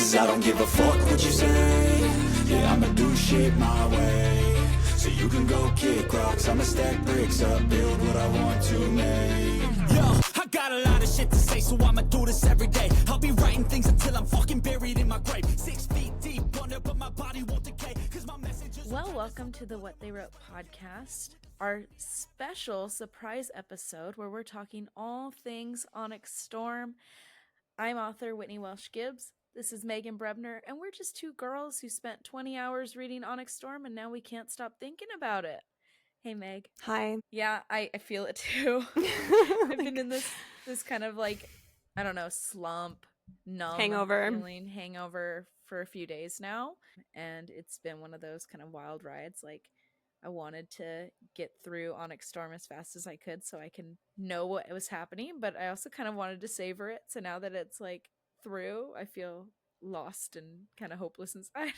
Cause I don't give a fuck what you say. Yeah, I'ma do shit my way. So you can go kick rocks, I'ma stack bricks up, build what I want to make. Yo, I got a lot of shit to say, so I'ma do this every day. I'll be writing things until I'm fucking buried in my grave. 6 feet deep under, but my body won't decay. Cause my message is... Well, welcome to the What They Wrote podcast, our special surprise episode where we're talking all things Onyx Storm. I'm author Whitney Welsh Gibbs. This is Megan Brebner, and we're just two girls who spent 20 hours reading Onyx Storm, and now we can't stop thinking about it. Hey, Meg. Hi. Yeah, I feel it too. I've been in this kind of like, I don't know, slump, numb hangover for a few days now, and it's been one of those kind of wild rides. Like, I wanted to get through Onyx Storm as fast as I could so I can know what was happening, but I also kind of wanted to savor it. So now that it's like through, I feel lost and kind of hopeless inside.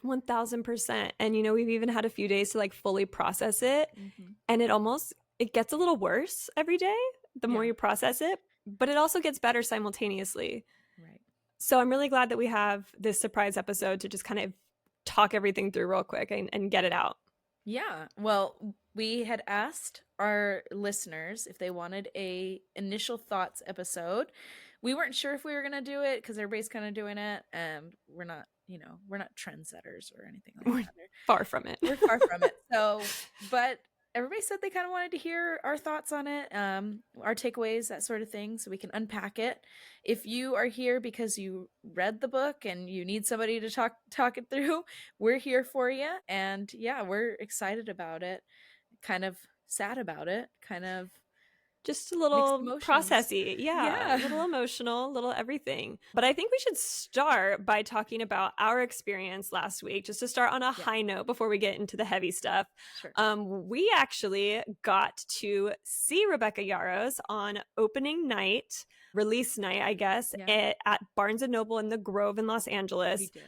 1000%. And we've even had a few days to like fully process it. Mm-hmm. And it gets a little worse every day the more you process it, but it also gets better simultaneously. Right. So I'm really glad that we have this surprise episode to just kind of talk everything through real quick and get it out. Yeah. Well, we had asked our listeners if they wanted a initial thoughts episode. We weren't sure if we were going to do it because everybody's kind of doing it, and we're not trendsetters or anything like that. Far from it. We're far from it. So, but everybody said they kind of wanted to hear our thoughts on it, our takeaways, that sort of thing, so we can unpack it. If you are here because you read the book and you need somebody to talk it through, we're here for you. And yeah, we're excited about it, kind of sad about it, kind of just a little processy. Yeah. A little emotional, a little everything. But I think we should start by talking about our experience last week, just to start on a high note before we get into the heavy stuff. Sure. We actually got to see Rebecca Yarros on opening night, release night, I guess, at Barnes & Noble in the Grove in Los Angeles. We did.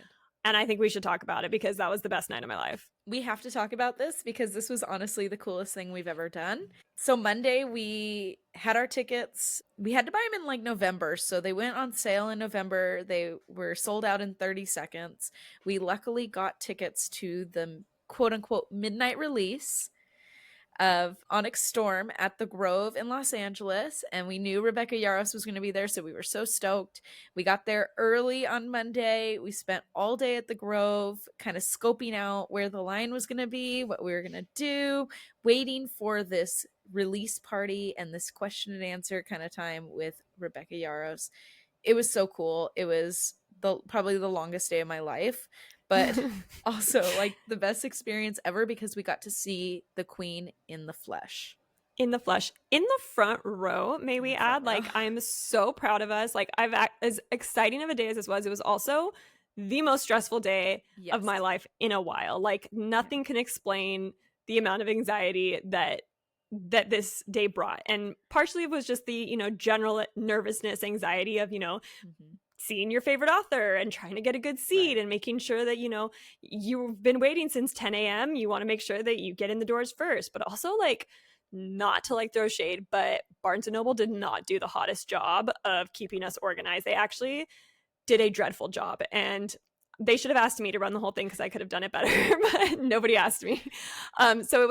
And I think we should talk about it because that was the best night of my life. We have to talk about this because this was honestly the coolest thing we've ever done. So Monday we had our tickets. We had to buy them in like November. So they went on sale in November. They were sold out in 30 seconds. We luckily got tickets to the quote unquote midnight release of Onyx Storm at the Grove in Los Angeles, and we knew Rebecca Yarros was going to be there, so we were so stoked. We got there early on Monday. We spent all day at the Grove kind of scoping out where the line was going to be, what we were going to do, waiting for this release party and this question and answer kind of time with Rebecca Yarros. It was so cool. It was probably the longest day of my life, but also like the best experience ever because we got to see the queen in the flesh. In the front row, may we add, like, I'm so proud of us. Like, as exciting of a day as this was, it was also the most stressful day of my life in a while. Like, nothing can explain the amount of anxiety that this day brought. And partially it was just the, general nervousness, anxiety of, seeing your favorite author and trying to get a good seat and making sure that, you've been waiting since 10 a.m. You want to make sure that you get in the doors first, but also like not to like throw shade, but Barnes & Noble did not do the hottest job of keeping us organized. They actually did a dreadful job, and they should have asked me to run the whole thing because I could have done it better, but nobody asked me. So it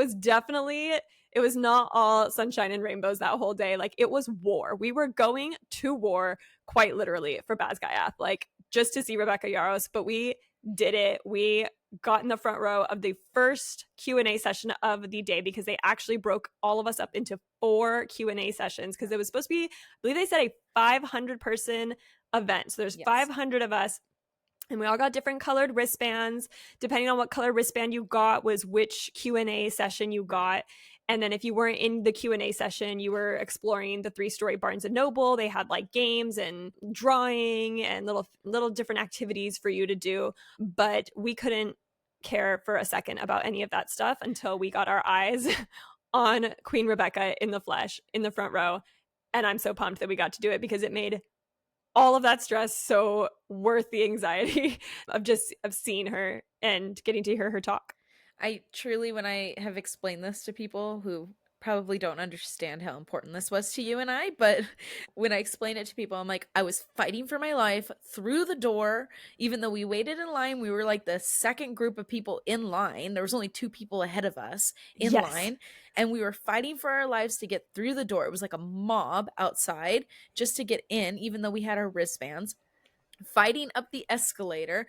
was not all sunshine and rainbows that whole day. Like, it was war. We were going to war quite literally for Basgaiath, like just to see Rebecca Yarros, but we did it. We got in the front row of the first Q&A session of the day because they actually broke all of us up into 4 Q&A sessions because it was supposed to be, I believe they said, a 500 person event. So there's 500 of us. And we all got different colored wristbands. Depending on what color wristband you got was which Q&A session you got. And then if you weren't in the Q&A session, you were exploring the 3-story Barnes & Noble. They had like games and drawing and little different activities for you to do. But we couldn't care for a second about any of that stuff until we got our eyes on Queen Rebecca in the flesh in the front row. And I'm so pumped that we got to do it because it made all of that stress so worth the anxiety of seeing her and getting to hear her talk. I truly, when I have explained this to people who probably don't understand how important this was to you and I, but when I explain it to people, I'm like, I was fighting for my life through the door. Even though we waited in line, we were like the second group of people in line. There was only 2 people ahead of us in line, and we were fighting for our lives to get through the door. It was like a mob outside just to get in, even though we had our wristbands. Fighting up the escalator.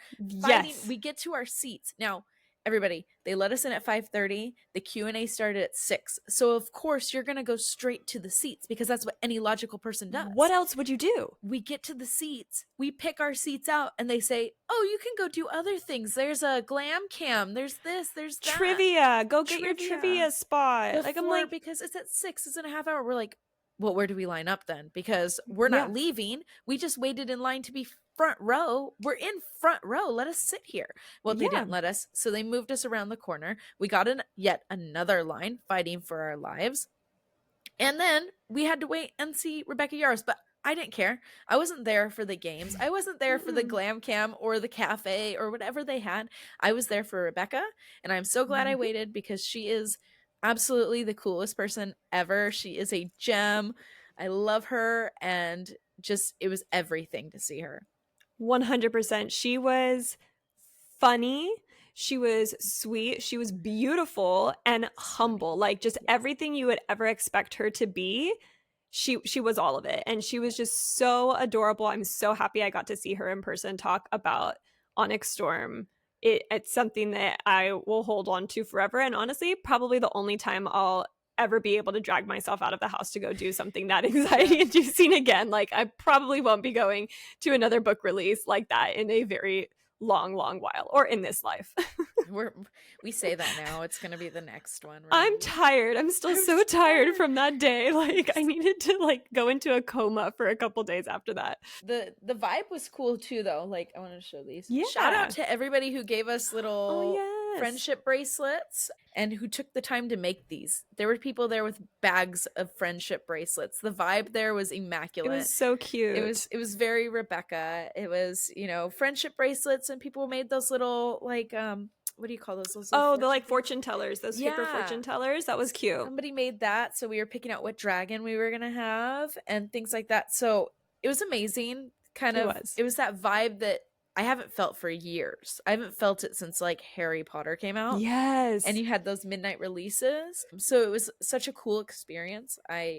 We get to our seats. Now, everybody, they let us in at 5:30. The Q&A started at 6. So of course you're going to go straight to the seats because that's what any logical person does. What else would you do? We get to the seats, we pick our seats out, and they say, oh, you can go do other things. There's a glam cam. There's this, there's that. Trivia. Go get your trivia spot. Like, I'm like, because it's at 6, it's in a half hour. We're like, well, where do we line up then? Because we're not leaving. We just waited in line to be front row. We're in front row. Let us sit here. Well, they didn't let us. So they moved us around the corner. We got in yet another line fighting for our lives. And then we had to wait and see Rebecca Yarros. But I didn't care. I wasn't there for the games. I wasn't there for the glam cam or the cafe or whatever they had. I was there for Rebecca. And I'm so glad I waited because she is absolutely the coolest person ever. She is a gem. I love her. And just, it was everything to see her. 100%. She was funny. She was sweet. She was beautiful and humble. Like just everything you would ever expect her to be. She was all of it. And she was just so adorable. I'm so happy I got to see her in person talk about Onyx Storm. It's something that I will hold on to forever. And honestly, probably the only time I'll ever be able to drag myself out of the house to go do something that anxiety inducing again. Like I probably won't be going to another book release like that in a very long while, or in this life. We say that now. It's gonna be the next one. Right? I'm tired. I'm still so tired from that day. Like I needed to like go into a coma for a couple days after that. The vibe was cool too, though. Like I want to show these. Shout out to everybody who gave us little friendship bracelets and who took the time to make these. There were people there with bags of friendship bracelets. The vibe there was immaculate. It was so cute. It was very Rebecca. It was, friendship bracelets, and people made those little like what do you call those? The like fortune tellers, those paper fortune tellers. That was cute. Somebody made that, so we were picking out what dragon we were gonna have and things like that. So it was amazing. It was that vibe that I haven't felt for years. I haven't felt it since like Harry Potter came out. Yes. And you had those midnight releases. So it was such a cool experience.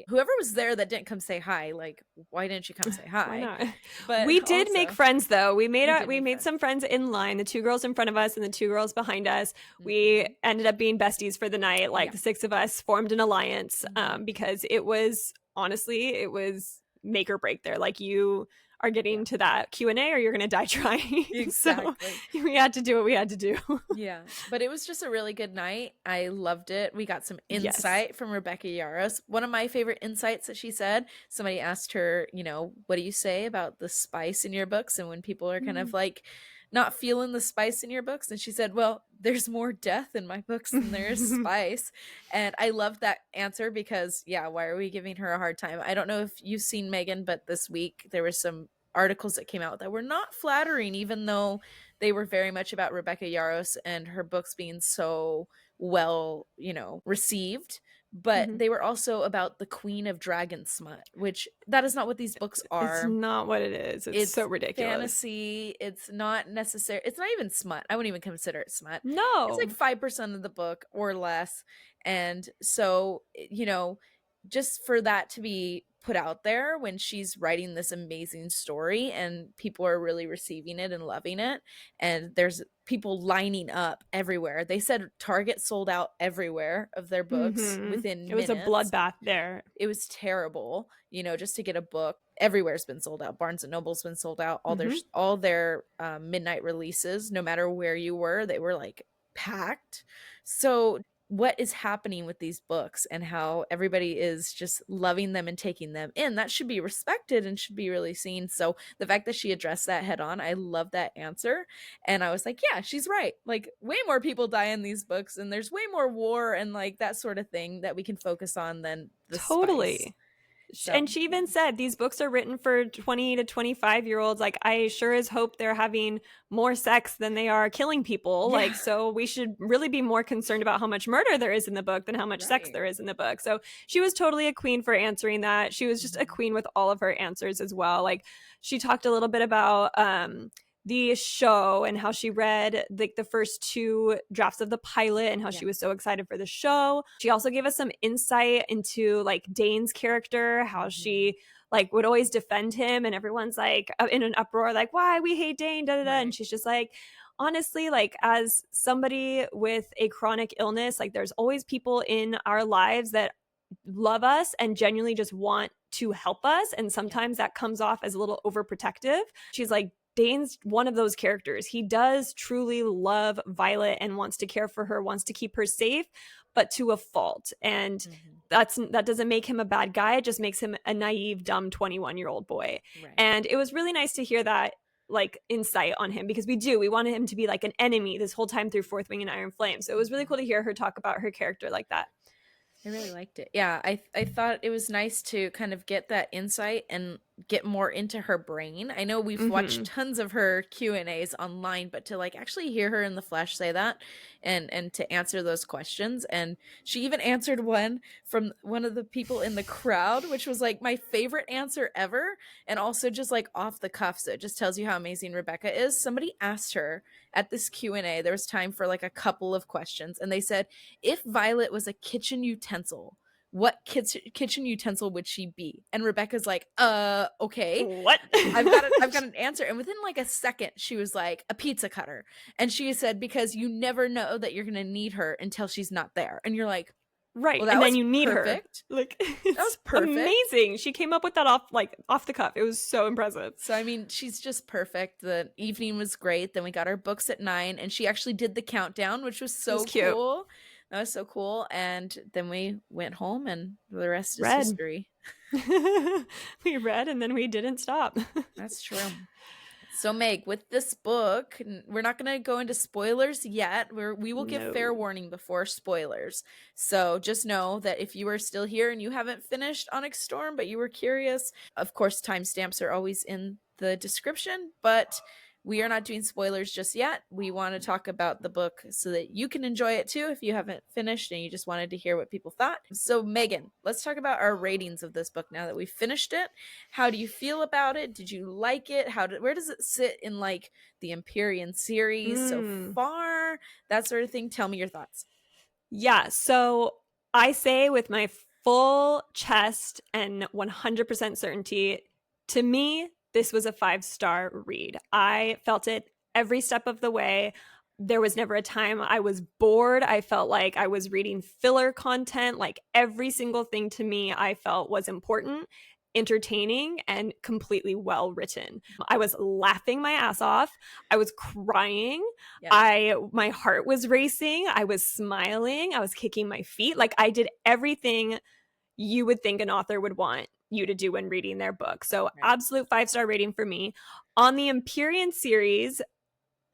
Whoever was there that didn't come say hi, like, why didn't you come say hi? Why not? But we did make friends though. We made some friends in line, the 2 girls in front of us and the 2 girls behind us. We ended up being besties for the night. Like the 6 of us formed an alliance because it was make or break there. Like you are getting to that Q&A or you're going to die trying. Exactly. So we had to do what we had to do. Yeah. But it was just a really good night. I loved it. We got some insight from Rebecca Yarros. One of my favorite insights that she said, somebody asked her, what do you say about the spice in your books? And when people are kind of like not feeling the spice in your books. And she said, well, there's more death in my books than there's spice. And I loved that answer because, why are we giving her a hard time? I don't know if you've seen Megan, but this week there were some articles that came out that were not flattering, even though they were very much about Rebecca Yarros and her books being so well, received. But they were also about the Queen of Dragon smut, which that is not what these books are. It's not what it is. It's so ridiculous. Fantasy. It's not necessary. It's not even smut. I wouldn't even consider it smut. No. It's like 5% of the book or less. And so, just for that to be put out there when she's writing this amazing story and people are really receiving it and loving it, and there's people lining up everywhere. They said Target sold out everywhere of their books within minutes. It was a bloodbath there. It was terrible, just to get a book. Everywhere's been sold out. Barnes and Noble's been sold out. All their midnight releases, no matter where you were, they were like packed. So what is happening with these books and how everybody is just loving them and taking them in, that should be respected and should be really seen. So the fact that she addressed that head on, I love that answer. And I was like, yeah, she's right. Like way more people die in these books and there's way more war and like that sort of thing that we can focus on than the spice. So, and she even said these books are written for 20 to 25-year-olds. Like, I sure as hope they're having more sex than they are killing people. Yeah. Like, so we should really be more concerned about how much murder there is in the book than how much sex there is in the book. So she was totally a queen for answering that. She was just a queen with all of her answers as well. Like, she talked a little bit about the show and how she read like the first 2 drafts of the pilot and how she was so excited for the show. She also gave us some insight into like Dane's character, how she like would always defend him, and everyone's like in an uproar, like, why we hate Dane, da da da. And she's just like, honestly, like, as somebody with a chronic illness, like, there's always people in our lives that love us and genuinely just want to help us, and sometimes that comes off as a little overprotective. She's like, Dane's one of those characters. He does truly love Violet and wants to care for her, wants to keep her safe, but to a fault. And that doesn't make him a bad guy. It just makes him a naive, dumb 21-year-old boy. Right. And it was really nice to hear that like insight on him, because we wanted him to be like an enemy this whole time through Fourth Wing and Iron Flame. So it was really cool to hear her talk about her character like that. I really liked it. Yeah, I thought it was nice to kind of get that insight and get more into her brain. I know we've watched tons of her Q&As online, but to like actually hear her in the flesh say that and to answer those questions. And she even answered one from one of the people in the crowd, which was like my favorite answer ever, and also just like off the cuff. So it just tells you how amazing Rebecca is. Somebody asked her at this Q&A, there was time for like a couple of questions, and they said, if Violet was a kitchen utensil, what kitchen utensil would she be? And Rebecca's like, okay. What? I've got an answer. And within like a second, she was like, a pizza cutter. And she said, because you never know that you're going to need her until she's not there. And you're like, right. Well, and then you need perfect. her. Like, that was perfect. Amazing. She came up with that off the cuff. It was so impressive. So, I mean, she's just perfect. The evening was great. Then we got our books at 9, and she actually did the countdown, which was so cute. Cool. That was so cool. And then we went home, and the rest is history. We read, and then we didn't stop. That's true. So, Meg, with this book, we're not going to go into spoilers yet. We will give fair warning before spoilers. So just know that if you are still here and you haven't finished Onyx Storm, but you were curious, of course, timestamps are always in the description, but we are not doing spoilers just yet. We want to talk about the book so that you can enjoy it too if you haven't finished and you just wanted to hear what people thought. So Megan, let's talk about our ratings of this book now that we've finished it. How do you feel about it? Did you like it? Where does it sit in like the Empyrean series so far? That sort of thing. Tell me your thoughts. Yeah, so I say with my full chest and 100% certainty, to me, this was a 5-star read. I felt it every step of the way. There was never a time I was bored. I felt like I was reading filler content. Like every single thing to me I felt was important, entertaining, and completely well written. I was laughing my ass off. I was crying. Yeah. My heart was racing. I was smiling. I was kicking my feet. Like I did everything you would think an author would want you to do when reading their book. So absolute 5-star rating for me. On the Empyrean series,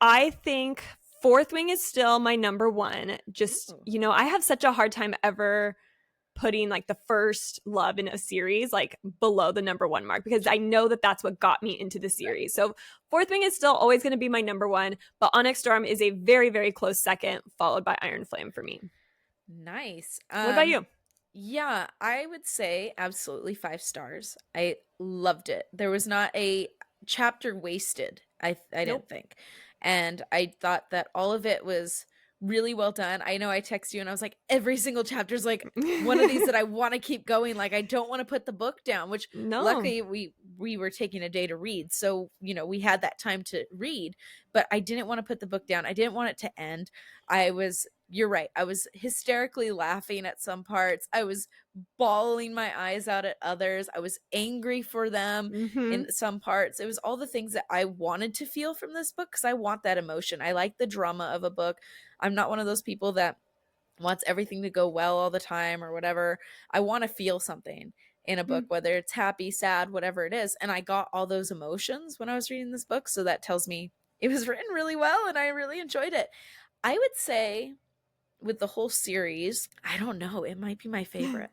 I think Fourth Wing is still my number one. Just, I have such a hard time ever putting like the first love in a series like below the number 1 mark, because I know that that's what got me into the series. So Fourth Wing is still always going to be my number 1, but Onyx Storm is a very, very close second, followed by Iron Flame for me. Nice. What about you? Yeah, I would say absolutely 5 stars. I loved it. There was not a chapter wasted, I didn't think. And I thought that all of it was really well done. I know I texted you and I was like, every single chapter is like one of these that I want to keep going. Like I don't want to put the book down, which luckily we were taking a day to read. So, we had that time to read, but I didn't want to put the book down. I didn't want it to end. You're right. I was hysterically laughing at some parts. I was bawling my eyes out at others. I was angry for them in some parts. It was all the things that I wanted to feel from this book because I want that emotion. I like the drama of a book. I'm not one of those people that wants everything to go well all the time or whatever. I want to feel something in a book, whether it's happy, sad, whatever it is. And I got all those emotions when I was reading this book. So that tells me it was written really well and I really enjoyed it. I would say with the whole series, I don't know, it might be my favorite.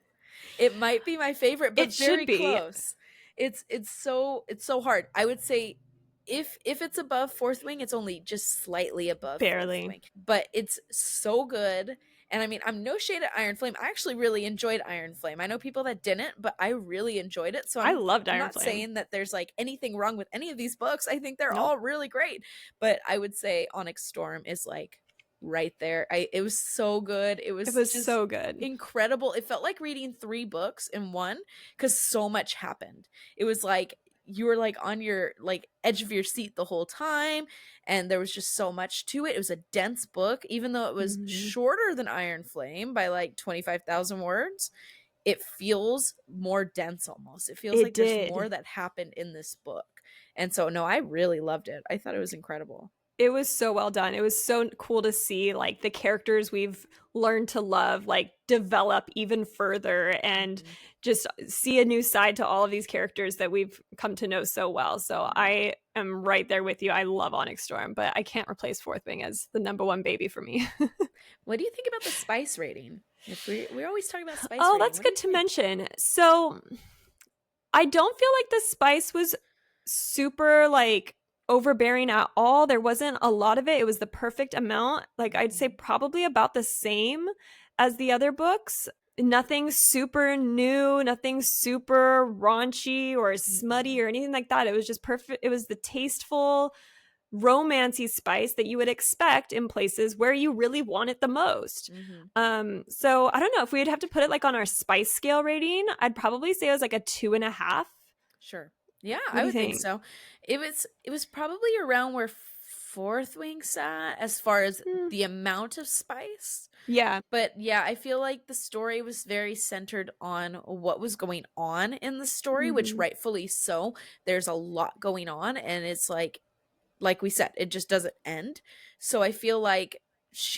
It might be my favorite, but It very should be. close. It's so hard. I would say if it's above Fourth Wing, it's only just slightly above Fourth Barely. Wing. But it's so good. And I mean, I'm no shade at Iron Flame. I actually really enjoyed Iron Flame. I know people that didn't, but I really enjoyed it. So I loved I'm Iron not Flame. saying that there's like anything wrong with any of these books. I think they're Nope. all really great. But I would say Onyx Storm is like right there. It was so good. It was just so good. incredible. It felt like reading 3 books in one because so much happened. It was like you were like on your like edge of your seat the whole time, and there was just so much to it. It was a dense book, even though it was shorter than Iron Flame by like 25,000 words. It feels more dense almost. It feels like there's more that happened in this book. And so no, I really loved it. I thought it was incredible. It was so well done. It was so cool to see like the characters we've learned to love like develop even further and just see a new side to all of these characters that we've come to know so well. So I am right there with you. I love Onyx Storm, but I can't replace Fourth Wing as the number 1 baby for me. What do you think about the spice rating? If we're always talking about spice rating. Oh, that's good to mention. So I don't feel like the spice was super like overbearing at all. There wasn't a lot of it. It was the perfect amount. Like I'd say probably about the same as the other books. Nothing super new, nothing super raunchy or smutty or anything like that. It was just perfect. It was the tasteful, romancy spice that you would expect in places where you really want it the most. So I don't know if we'd have to put it like on our spice scale rating. I'd probably say it was like a 2.5. Sure. Yeah, I would think so. It was probably around where Fourth Wing sat as far as the amount of spice. Yeah. But yeah, I feel like the story was very centered on what was going on in the story, which rightfully so. There's a lot going on, and it's like we said, it just doesn't end. So I feel like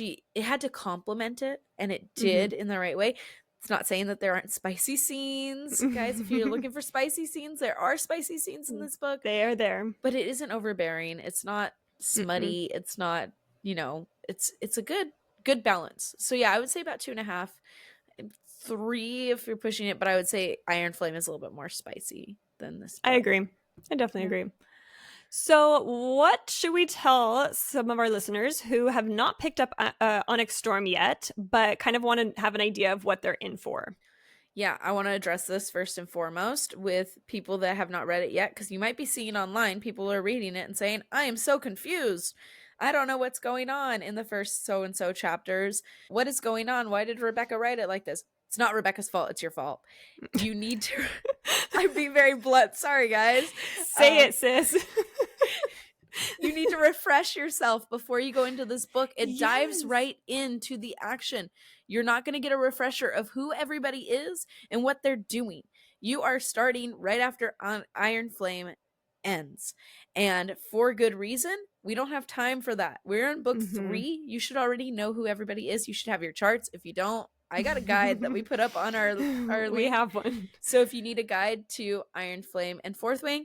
it had to complement it, and it did in the right way. It's not saying that there aren't spicy scenes, guys. If you're looking for spicy scenes, there are spicy scenes in this book. They are there. But it isn't overbearing. It's not smutty. It's not, it's a good balance. So yeah, I would say about 2.5, 3 if you're pushing it, but I would say Iron Flame is a little bit more spicy than this book. I agree. I definitely agree. So what should we tell some of our listeners who have not picked up Onyx Storm yet, but kind of want to have an idea of what they're in for? Yeah, I want to address this first and foremost with people that have not read it yet, because you might be seeing online people are reading it and saying, I am so confused. I don't know what's going on in the first so-and-so chapters. What is going on? Why did Rebecca write it like this? It's not Rebecca's fault. It's your fault. You need to... I'm being very blunt. Sorry, guys. Say it, sis. You need to refresh yourself before you go into this book. It dives right into the action. You're not going to get a refresher of who everybody is and what they're doing. You are starting right after Iron Flame ends. And for good reason, we don't have time for that. We're in book 3. You should already know who everybody is. You should have your charts. If you don't, I got a guide that we put up on our We have one. So if you need a guide to Iron Flame and Fourth Wing,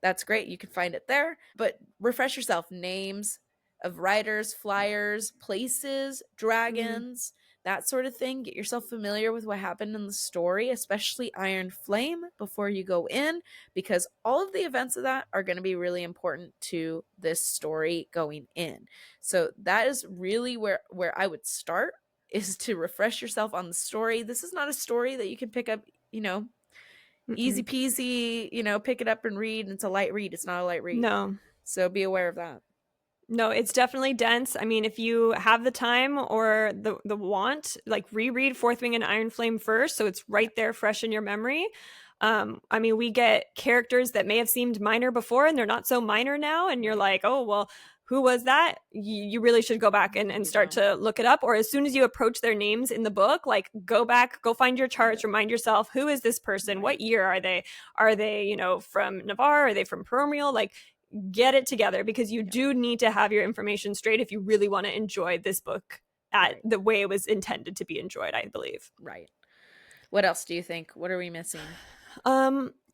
that's great. You can find it there. But refresh yourself. Names of riders, flyers, places, dragons, that sort of thing. Get yourself familiar with what happened in the story, especially Iron Flame, before you go in, because all of the events of that are going to be really important to this story going in. So that is really where I would start, is to refresh yourself on the story. This is not a story that you can pick up, easy peasy, pick it up and read. And it's a light read. It's not a light read. No. So be aware of that. No, it's definitely dense. I mean, if you have the time or the want, like reread Fourth Wing and Iron Flame first, so it's right there fresh in your memory. I mean, we get characters that may have seemed minor before and they're not so minor now, and you're like, oh, well, who was that? You really should go back and start to look it up. Or as soon as you approach their names in the book, like go back, go find your charts, remind yourself, who is this person? What year are they? Are they, from Navarre? Are they from Permial? Like, get it together, because you do need to have your information straight if you really want to enjoy this book at the way it was intended to be enjoyed, I believe. Right. What else do you think? What are we missing?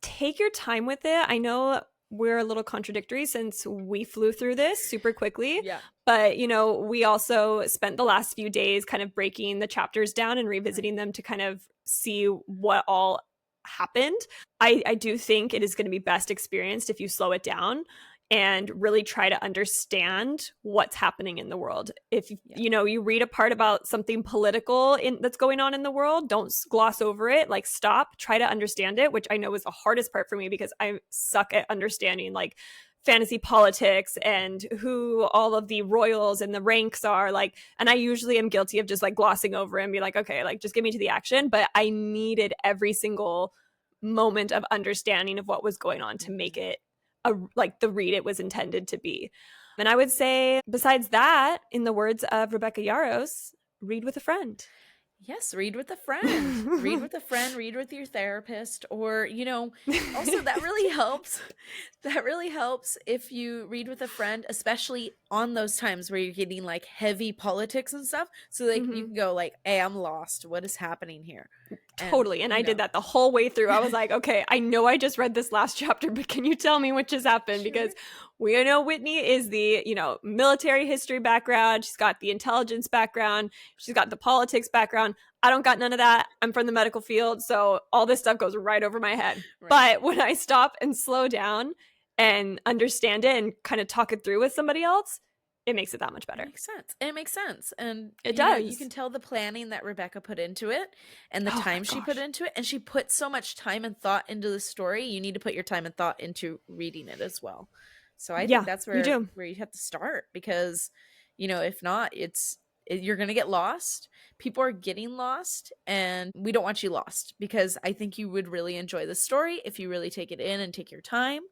Take your time with it. I know we're a little contradictory since we flew through this super quickly. Yeah. But, we also spent the last few days kind of breaking the chapters down and revisiting them to kind of see what all happened. I do think it is going to be best experienced if you slow it down and really try to understand what's happening in the world. If you read a part about something political that's going on in the world, don't gloss over it. Like, stop, try to understand it, which I know is the hardest part for me because I suck at understanding like fantasy politics and who all of the royals and the ranks are, like, and I usually am guilty of just like glossing over and be like, okay, like just get me to the action. But I needed every single moment of understanding of what was going on to make it like the read it was intended to be. And I would say, besides that, in the words of Rebecca Yarros, read with a friend. Yes, read with a friend. Read with a friend, read with your therapist, or, also that really helps. That really helps if you read with a friend, especially on those times where you're getting like heavy politics and stuff. So like you can go like, hey, I'm lost. What is happening here? Totally. And I did that the whole way through. I was like, okay, I know I just read this last chapter, but can you tell me what just happened? Sure. Because we know Whitney is the, military history background. She's got the intelligence background. She's got the politics background. I don't got none of that. I'm from the medical field. So all this stuff goes right over my head. Right. But when I stop and slow down and understand it and kind of talk it through with somebody else, it makes it that much better. It makes sense. And it does. You can tell the planning that Rebecca put into it and the time she put into it. And she put so much time and thought into the story. You need to put your time and thought into reading it as well. So I think that's where you have to start, because, if not, you're going to get lost. People are getting lost, and we don't want you lost, because I think you would really enjoy the story if you really take it in and take your time,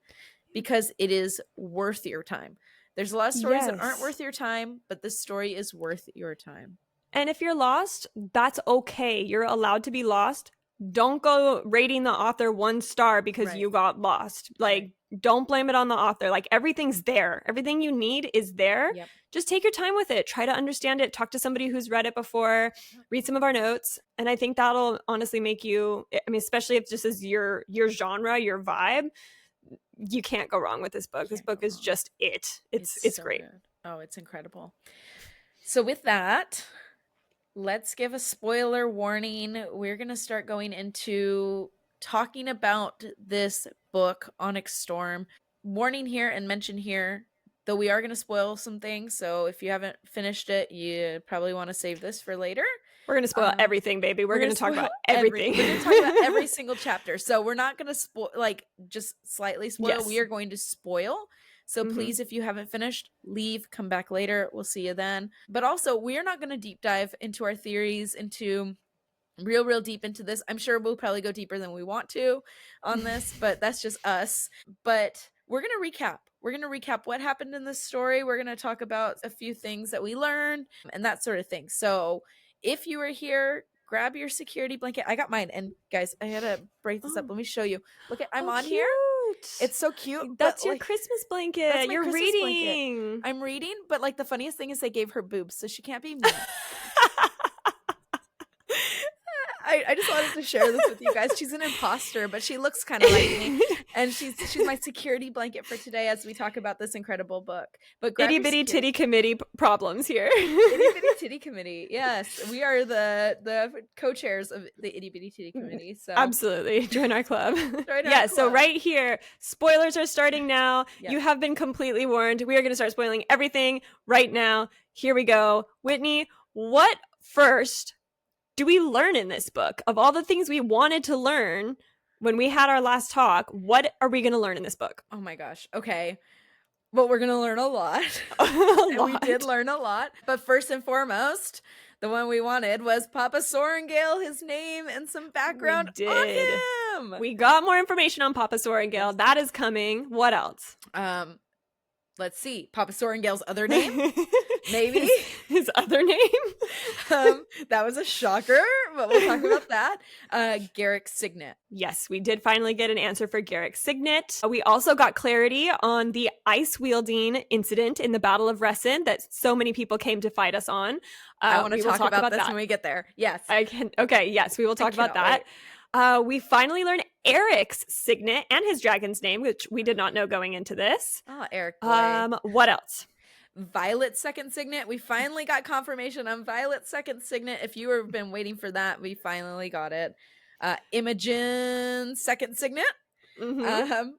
because it is worth your time. There's a lot of stories that aren't worth your time, but this story is worth your time. And if you're lost, that's okay. You're allowed to be lost. Don't go rating the author 1 star because you got lost. Like, don't blame it on the author. Like, everything's there. Everything you need is there. Yep. Just take your time with it. Try to understand it. Talk to somebody who's read it before. Read some of our notes. And I think that'll honestly make you, especially if this is your genre, your vibe, you can't go wrong with this book. This book is just it. It's so great. Good. Oh, it's incredible. So with that, let's give a spoiler warning. We're going to start going into talking about this book, Onyx Storm. Warning here and mention here, though we are going to spoil some things. So if you haven't finished it, you probably want to save this for later. We're going to spoil everything, baby. We're going to talk about everything. We're going to talk about every single chapter. So we're not going to spoil, like, just slightly spoil. Yes. We are going to spoil. So please, if you haven't finished, leave, come back later. We'll see you then. But also, we are not going to deep dive into our theories, into real deep into this. I'm sure we'll probably go deeper than we want to on this, but that's just us. But we're going to recap. We're going to recap what happened in this story. We're going to talk about a few things that we learned and that sort of thing. So if you are here, grab your security blanket. I got mine. And guys, I had to break this up. Let me show you. Look at, I'm on cute. here. It's so cute. That's your Christmas blanket. That's You're Christmas reading. Blanket. I'm reading, but like the funniest thing is they gave her boobs, so she can't be me. I just wanted to share this with you guys. She's an imposter, but she looks kind of like me. And she's my security blanket for today as we talk about this incredible book. But itty bitty titty committee problems here. Itty bitty titty committee. Yes, we are the co-chairs of the itty bitty titty committee. So absolutely, join our club. So right here, spoilers are starting now. Yep. You have been completely warned. We are going to start spoiling everything right now. Here we go. Whitney, what first do we learn in this book? Of all the things we wanted to learn when we had our last talk, what are we going to learn in this book? Oh my gosh. Okay. Well, we're going to learn a lot. We did learn a lot. But first and foremost, the one we wanted was Papa Sorrengail, his name, and some background on him. We got more information on Papa Sorrengail. That is coming. What else? Let's see. Papa Sorrengail's other name? Maybe. His other name? That was a shocker, but we'll talk about that. Garrick's signet. Yes, we did finally get an answer for Garrick's signet. We also got clarity on the ice-wielding incident in the Battle of Ressen that so many people came to fight us on. I want to talk about this when we get there. Yes. Okay, yes, we will talk about that. We finally learn Eric's signet and his dragon's name, which we did not know going into this. Oh, Eric boy. What else? Violet's second signet. We finally got confirmation on Violet's second signet. If you have been waiting for that, we finally got it. Imogen's second signet.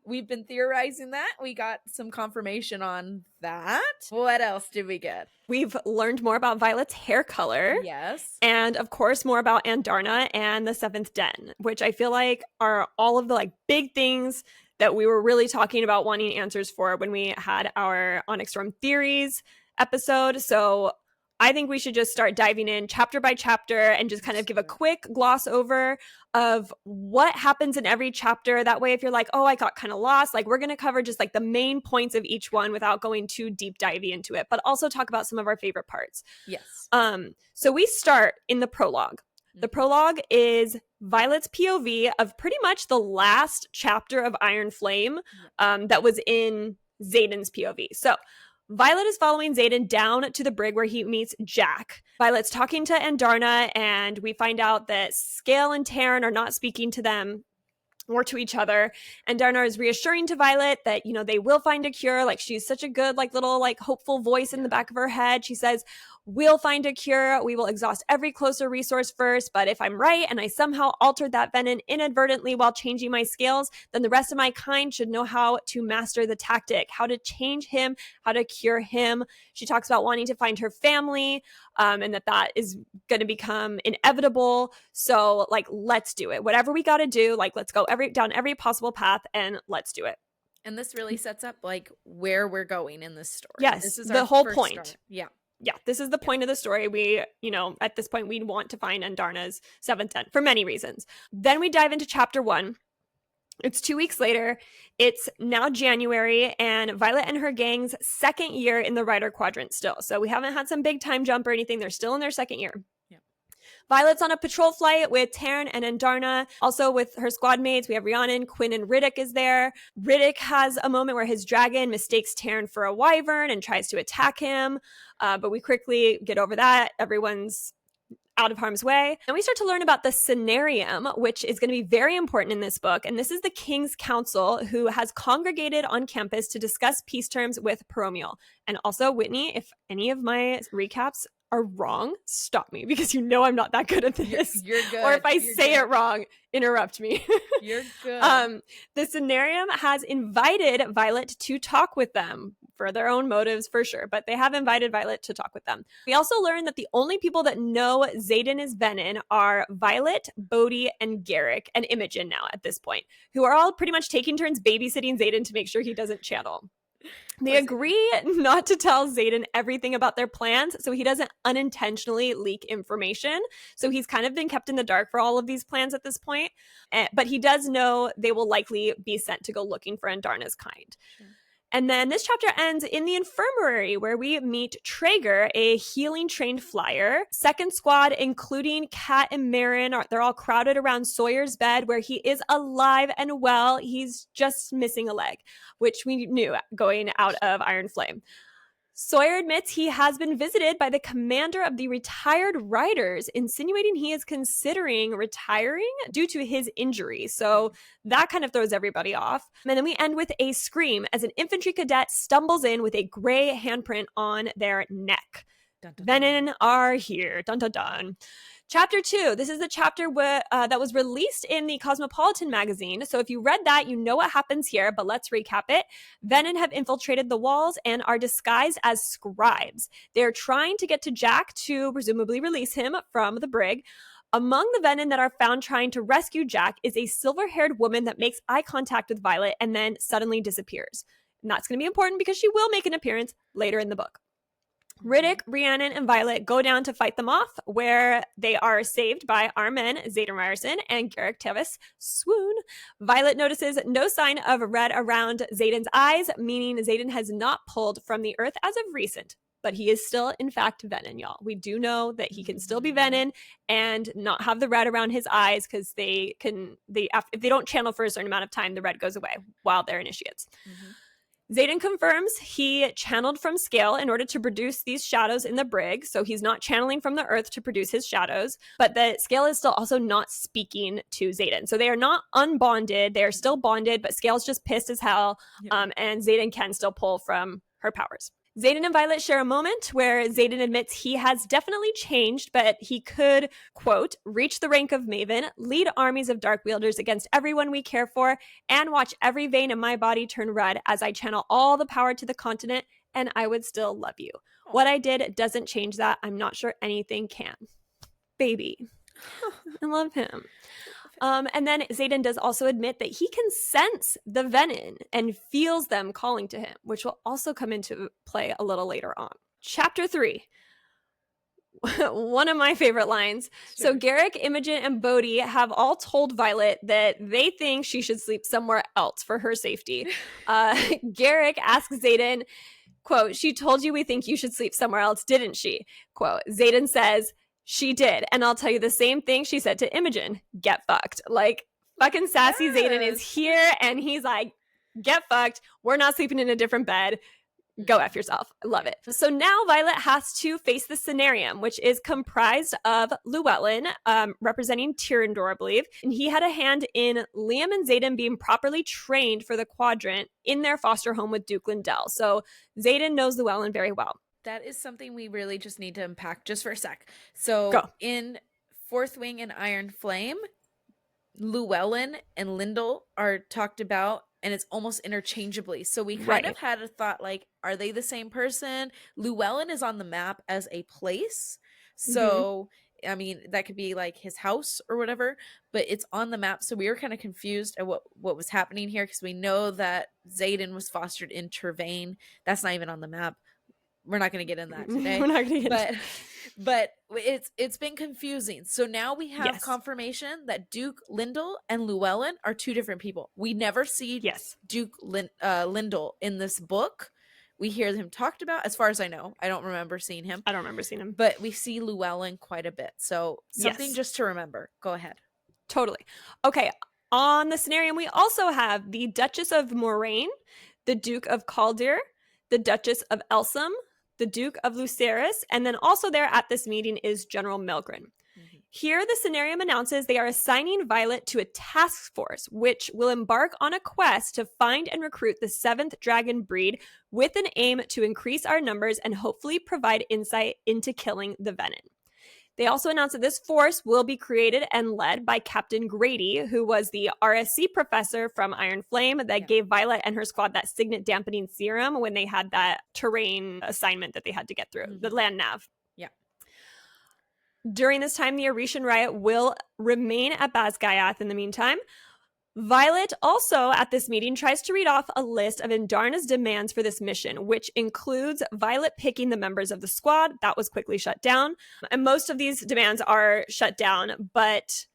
We've been theorizing that. We got some confirmation on that. What else did we get? We've learned more about Violet's hair color. Yes. And of course, more about Andarna and the Seventh Den, which I feel like are all of the like big things that we were really talking about wanting answers for when we had our Onyx Storm Theories episode. So I think we should just start diving in chapter by chapter and just kind of give a quick gloss over of what happens in every chapter. That way, if you're like, oh, I got kind of lost, like we're going to cover just like the main points of each one without going too deep divey into it, but also talk about some of our favorite parts. Yes. So we start in the prologue. The prologue is Violet's POV of pretty much the last chapter of Iron Flame that was in Xaden's POV. So Violet is following Xaden down to the brig where he meets Jack. Violet's talking to Andarna, and we find out that Scale and Taryn are not speaking to them or to each other. And Andarna is reassuring to Violet that, you know, they will find a cure. Like, she's such a good, like, little, like, hopeful voice in the back of her head. She says, we'll find a cure. We will exhaust every closer resource first. But if I'm right and I somehow altered that venom inadvertently while changing my scales, then the rest of my kind should know how to master the tactic, how to change him, how to cure him. She talks about wanting to find her family, and that is going to become inevitable. So, like, let's do it. Whatever we got to do, like, let's go down every possible path and let's do it. And this really sets up, like, where we're going in this story. Yes, this is the our whole first point. start. Yeah. Yeah, this is the point of the story. We, you know, at this point, we want to find Andarna's seventh den for many reasons. Then we dive into chapter 1. It's 2 weeks later. It's now January, and Violet and her gang's second year in the Rider Quadrant still. So we haven't had some big time jump or anything. They're still in their second year. Yeah. Violet's on a patrol flight with Taryn and Andarna. Also with her squad mates, we have Rhiannon, Quinn, and Riddick is there. Riddick has a moment where his dragon mistakes Taryn for a wyvern and tries to attack him. But we quickly get over that. Everyone's out of harm's way. And we start to learn about the Scenarium, which is going to be very important in this book. And this is the King's Council who has congregated on campus to discuss peace terms with Peromial. And also, Whitney, if any of my recaps are wrong, stop me, because you know I'm not that good at this. You're good. Or if I say it wrong, interrupt me. You're good. The Scenarium has invited Violet to talk with them for their own motives, for sure, but they have invited Violet to talk with them. We also learned that the only people that know Xaden is Venom are Violet, Bodhi, and Garrick, and Imogen now at this point, who are all pretty much taking turns babysitting Xaden to make sure he doesn't channel. They agree not to tell Xaden everything about their plans, so he doesn't unintentionally leak information. So he's kind of been kept in the dark for all of these plans at this point. But he does know they will likely be sent to go looking for Andarna's kind. Sure. And then this chapter ends in the infirmary where we meet Traeger, a healing trained flyer. Second squad, including Kat and Marin, they're all crowded around Sawyer's bed where he is alive and well. He's just missing a leg, which we knew going out of Iron Flame. Sawyer admits he has been visited by the commander of the retired riders, insinuating he is considering retiring due to his injury. So that kind of throws everybody off. And then we end with a scream as an infantry cadet stumbles in with a gray handprint on their neck. Dun, dun, dun. Venom are here. Dun, dun, dun. Chapter 2. This is the chapter that was released in the Cosmopolitan magazine. So if you read that, you know what happens here, but let's recap it. Venom have infiltrated the walls and are disguised as scribes. They're trying to get to Jack to presumably release him from the brig. Among the Venom that are found trying to rescue Jack is a silver-haired woman that makes eye contact with Violet and then suddenly disappears. And that's going to be important because she will make an appearance later in the book. Riddick, Rhiannon, and Violet go down to fight them off, where they are saved by our men, Xaden Ryerson and Garrick Tevis. Swoon. Violet notices no sign of red around Xaden's eyes, meaning Xaden has not pulled from the earth as of recent. But he is still, in fact, Venom, y'all. We do know that he can still be Venom and not have the red around his eyes because if they don't channel for a certain amount of time, the red goes away while they're initiates. Mm-hmm. Zayden confirms he channeled from Scale in order to produce these shadows in the brig, so he's not channeling from the Earth to produce his shadows, but that Scale is still also not speaking to Zayden. So they are not unbonded, they are still bonded, but Scale's just pissed as hell, and Zayden can still pull from her powers. Zayden and Violet share a moment where Zayden admits he has definitely changed, but he could, quote, reach the rank of Maven, lead armies of Dark Wielders against everyone we care for, and watch every vein in my body turn red as I channel all the power to the continent, and I would still love you. What I did doesn't change that. I'm not sure anything can. Baby. I love him. And then Zayden does also admit that he can sense the Venin and feels them calling to him, which will also come into play a little later on. Chapter 3. One of my favorite lines. Sure. So Garrick, Imogen, and Bodhi have all told Violet that they think she should sleep somewhere else for her safety. Garrick asks Zayden, quote, she told you we think you should sleep somewhere else, didn't she? Quote, Zayden says, she did. And I'll tell you the same thing she said to Imogen. Get fucked. Like, fucking sassy Zayden is here, and he's like, get fucked. We're not sleeping in a different bed. Go F yourself. I love it. So now Violet has to face the Scenarium, which is comprised of Llewellyn, representing Tyrandor, I believe. And he had a hand in Liam and Zayden being properly trained for the Quadrant in their foster home with Duke Lindell. So Zayden knows Llewellyn very well. That is something we really just need to unpack just for a sec. So in Fourth Wing and Iron Flame, Llewellyn and Lyndall are talked about, and it's almost interchangeably. So we kind of had a thought, like, are they the same person? Llewellyn is on the map as a place. So, I mean, that could be like his house or whatever, but it's on the map. So we were kind of confused at what was happening here, because we know that Zayden was fostered in Tervain. That's not even on the map. We're not going to get in that today. We're not going to get but it's been confusing. So now we have confirmation that Duke Lindell and Llewellyn are two different people. We never see Duke Lindell in this book. We hear him talked about, as far as I know. I don't remember seeing him. I don't remember seeing him. But we see Llewellyn quite a bit. So something just to remember. Go ahead. Totally. Okay. On the Scenarium, we also have the Duchess of Moraine, the Duke of Caldir, the Duchess of Elsam, the Duke of Lucerys, and then also there at this meeting is General Melgren. Here, the Scenarium announces they are assigning Violet to a task force, which will embark on a quest to find and recruit the 7th dragon breed with an aim to increase our numbers and hopefully provide insight into killing the Venin. They also announced that this force will be created and led by Captain Grady, who was the RSC professor from Iron Flame that gave Violet and her squad that signet dampening serum when they had that terrain assignment that they had to get through, the land nav. Yeah. During this time, the Orishan riot will remain at Basgaiath in the meantime. Violet also at this meeting tries to read off a list of Indarna's demands for this mission, which includes Violet picking the members of the squad. That was quickly shut down. And most of these demands are shut down, but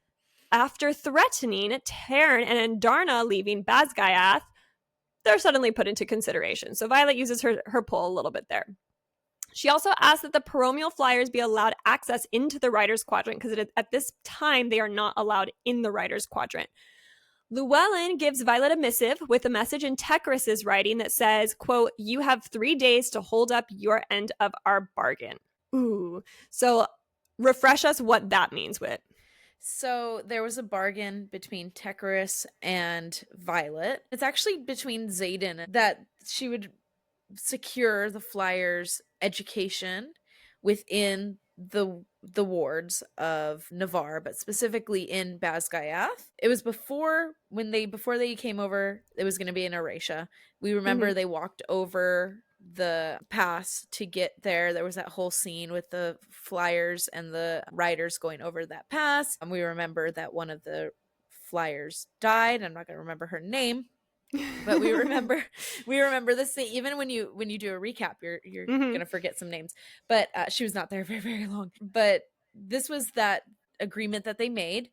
after threatening Taryn and Indarna leaving Basgaiath, they're suddenly put into consideration. So Violet uses her pull a little bit there. She also asked that the Paromial Flyers be allowed access into the Riders Quadrant, because at this time they are not allowed in the Riders Quadrant. Llewellyn gives Violet a missive with a message in Tekris's writing that says, quote, you have 3 days to hold up your end of our bargain. Ooh. So refresh us what that means, Whit. So there was a bargain between Tekris and Violet. It's actually between Zayden that she would secure the Flyers' education within the wards of Navarre, but specifically in Basgaiath. It was before they came over, it was going to be in Eratia. We remember they walked over the pass to get there. There was that whole scene with the Flyers and the riders going over that pass. And we remember that one of the Flyers died. I'm not going to remember her name. But we remember this thing. Even when you do a recap, you're gonna forget some names. But she was not there very, very long. But this was that agreement that they made,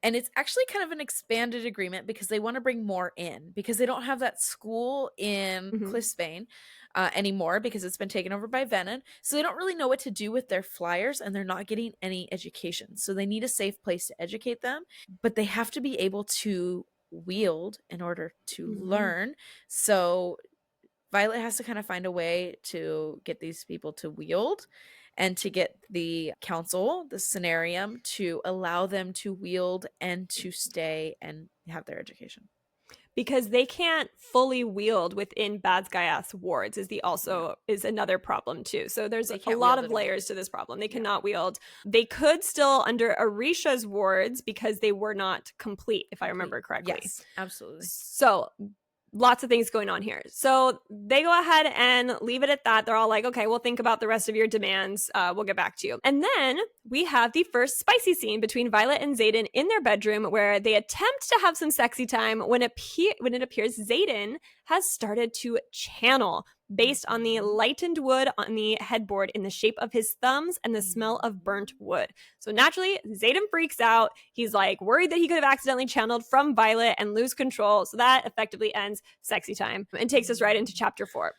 and it's actually kind of an expanded agreement because they want to bring more in, because they don't have that school in Cliffsbane anymore, because it's been taken over by Venin. So they don't really know what to do with their Flyers, and they're not getting any education. So they need a safe place to educate them, but they have to be able to wield in order to learn. So Violet has to kind of find a way to get these people to wield and to get the council, the Cenarium, to allow them to wield and to stay and have their education. Because they can't fully wield within Basgiath's wards is another problem too. So there's a lot of layers to this problem. They cannot wield. They could still under Orisha's wards because they were not complete, if I remember correctly. Yes, absolutely. So lots of things going on here. So they go ahead and leave it at that. They're all like, okay, we'll think about the rest of your demands. We'll get back to you. And then we have the first spicy scene between Violet and Xaden in their bedroom where they attempt to have some sexy time when it appears Xaden has started to channel based on the lightened wood on the headboard in the shape of his thumbs and the smell of burnt wood. So naturally, Xaden freaks out. He's like worried that he could have accidentally channeled from Violet and lose control. So that effectively ends sexy time and takes us right into chapter 4.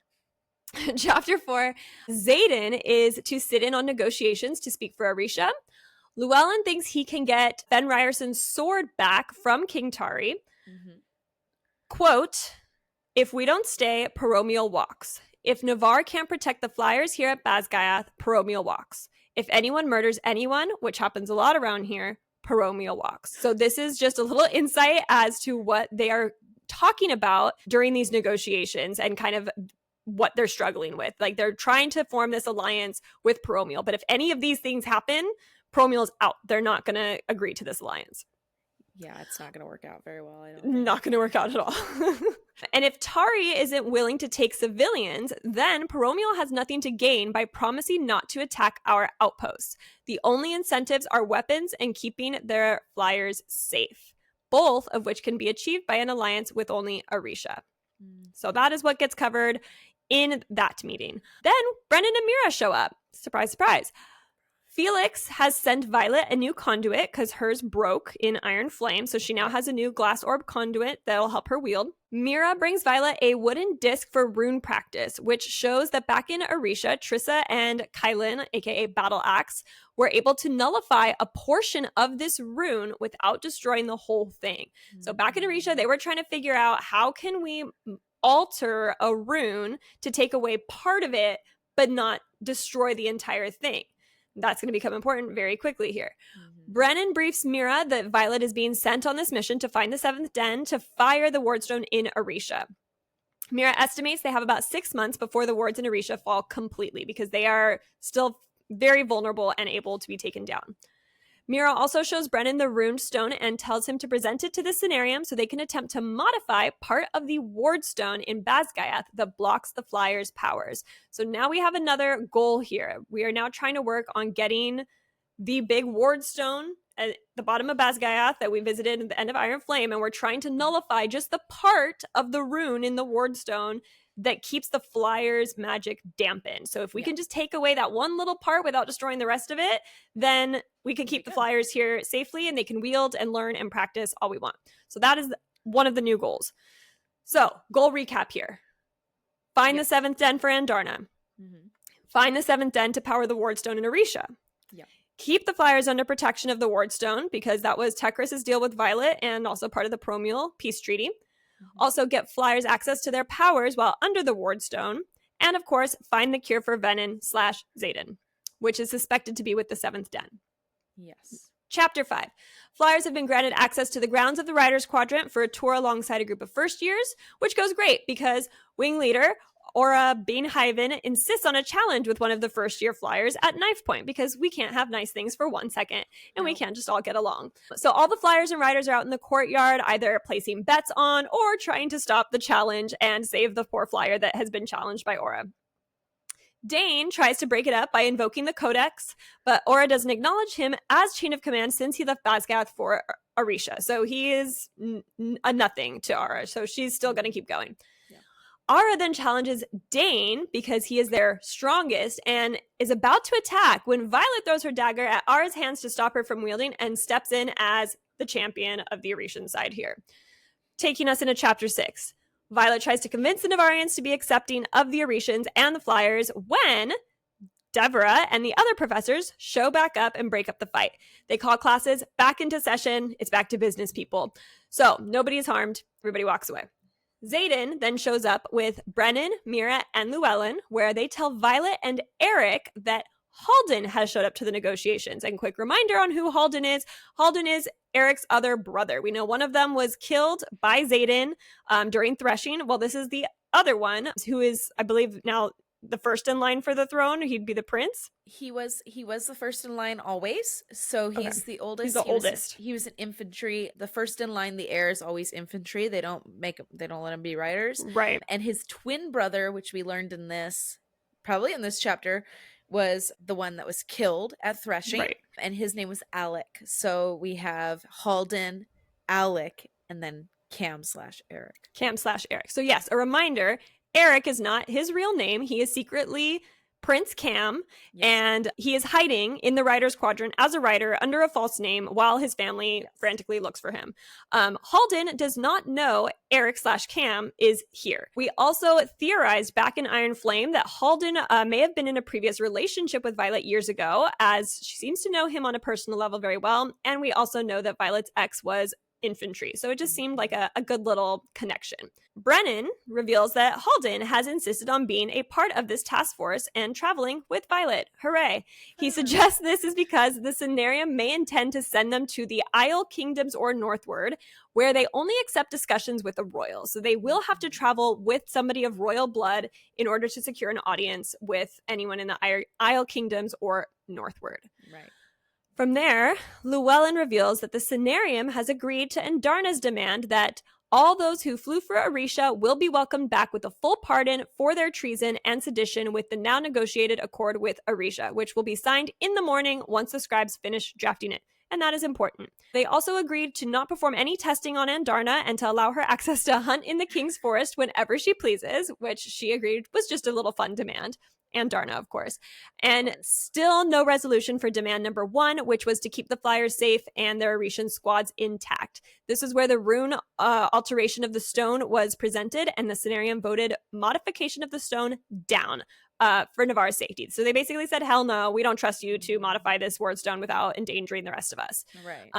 Chapter 4, Xaden is to sit in on negotiations to speak for Orisha. Llewellyn thinks he can get Ben Ryerson's sword back from King Tari. Mm-hmm. Quote, if we don't stay, Paromial walks. If Navarre can't protect the flyers here at Basgiath, Paromial walks. If anyone murders anyone, which happens a lot around here, Paromial walks. So this is just a little insight as to what they are talking about during these negotiations and kind of what they're struggling with. Like they're trying to form this alliance with Paromial, but if any of these things happen, Paromial's out. They're not going to agree to this alliance. Yeah, it's not going to work out very well. I don't think. Not going to work out at all. And if Tari isn't willing to take civilians, then Paromial has nothing to gain by promising not to attack our outposts. The only incentives are weapons and keeping their flyers safe, both of which can be achieved by an alliance with only Orisha. So that is what gets covered in that meeting. Then Brennan and Mira show up. Surprise, surprise. Felix has sent Violet a new conduit because hers broke in Iron Flame, so she now has a new glass orb conduit that'll help her wield. Mira brings Violet a wooden disc for rune practice, which shows that back in Orisha, Trissa and Kylan, aka Battle Axe, were able to nullify a portion of this rune without destroying the whole thing. So back in Orisha, they were trying to figure out how can we alter a rune to take away part of it, but not destroy the entire thing. That's going to become important very quickly here. Mm-hmm. Brennan briefs Mira that Violet is being sent on this mission to find the Seventh Den to fire the Wardstone in Orisha. Mira estimates they have about 6 months before the wards in Orisha fall completely because they are still very vulnerable and able to be taken down. Mira also shows Brennan the runed stone and tells him to present it to the Cenarium so they can attempt to modify part of the wardstone in Basgiath that blocks the Flyers' powers. So now we have another goal here. We are now trying to work on getting the big wardstone at the bottom of Basgiath that we visited at the end of Iron Flame, and we're trying to nullify just the part of the rune in the wardstone that keeps the Flyers' magic dampened. So if we can just take away that one little part without destroying the rest of it, then we can keep the Flyers here safely and they can wield and learn and practice all we want. So that is one of the new goals. So goal recap here. Find the Seventh Den for Andarna. Mm-hmm. Find the Seventh Den to power the Wardstone in Orisha. Yep. Keep the Flyers under protection of the Wardstone because that was Tekris's deal with Violet and also part of the Paromial peace treaty. Also get Flyers access to their powers while under the Wardstone. And of course, find the cure for Venin/Xaden, which is suspected to be with the Seventh Den. Yes. Chapter 5. Flyers have been granted access to the grounds of the Riders Quadrant for a tour alongside a group of first years, which goes great because wing leader Aura Bainhaven insists on a challenge with one of the first-year Flyers at knife point because we can't have nice things for 1 second and we can't just all get along. So all the Flyers and Riders are out in the courtyard either placing bets on or trying to stop the challenge and save the poor Flyer that has been challenged by Aura. Dane tries to break it up by invoking the Codex, but Aura doesn't acknowledge him as chain of command since he left Basgiath for Orisha. So he is a nothing to Aura, so she's still going to keep going. Aura then challenges Dane because he is their strongest and is about to attack when Violet throws her dagger at Aura's hands to stop her from wielding and steps in as the champion of the Orishan side here. Taking us into chapter 6. Violet tries to convince the Navarians to be accepting of the Orishans and the Flyers when Deborah and the other professors show back up and break up the fight. They call classes back into session. It's back to business, people. So nobody is harmed. Everybody walks away. Xaden then shows up with Brennan, Mira, and Llewellyn, where they tell Violet and Eric that Halden has showed up to the negotiations. And quick reminder on who Halden is. Halden is Eric's other brother. We know one of them was killed by Xaden during threshing. Well, this is the other one, who is, I believe, now the first in line for the throne. He'd be the prince. He was the first in line always. So he's the oldest. He's the oldest. He was an infantry. The first in line, the heir is always infantry. They don't let him be riders. Right. And his twin brother, which we learned probably in this chapter, was the one that was killed at threshing. Right. And his name was Alec. So we have Halden, Alec, and then Cam/Eric. Cam/Eric. So yes, a reminder, Eric is not his real name. He is secretly Prince Cam, yes. And he is hiding in the Riders Quadrant as a rider under a false name while his family frantically looks for him. Halden does not know Eric/Cam is here. We also theorized back in Iron Flame that Halden may have been in a previous relationship with Violet years ago, as she seems to know him on a personal level very well. And we also know that Violet's ex was infantry. So it just seemed like a good little connection. Brennan reveals that Halden has insisted on being a part of this task force and traveling with Violet. Hooray. He suggests this is because the Cenarium may intend to send them to the Isle Kingdoms or northward, where they only accept discussions with the royals. So they will have to travel with somebody of royal blood in order to secure an audience with anyone in the Isle Kingdoms or northward. Right. From there, Llewellyn reveals that the Cenarium has agreed to Endarna's demand that all those who flew for Arisha will be welcomed back with a full pardon for their treason and sedition with the now negotiated accord with Arisha, which will be signed in the morning once the scribes finish drafting it. And that is important. They also agreed to not perform any testing on Endarna and to allow her access to hunt in the King's Forest whenever she pleases, which she agreed was just a little fun demand. And Darna, of course. And still no resolution for demand number 1, which was to keep the Flyers safe and their Arishan squads intact. This is where the rune alteration of the stone was presented, and the Cenarium voted modification of the stone down for Navarre's safety. So they basically said, hell no, we don't trust you to modify this ward stone without endangering the rest of us. Right.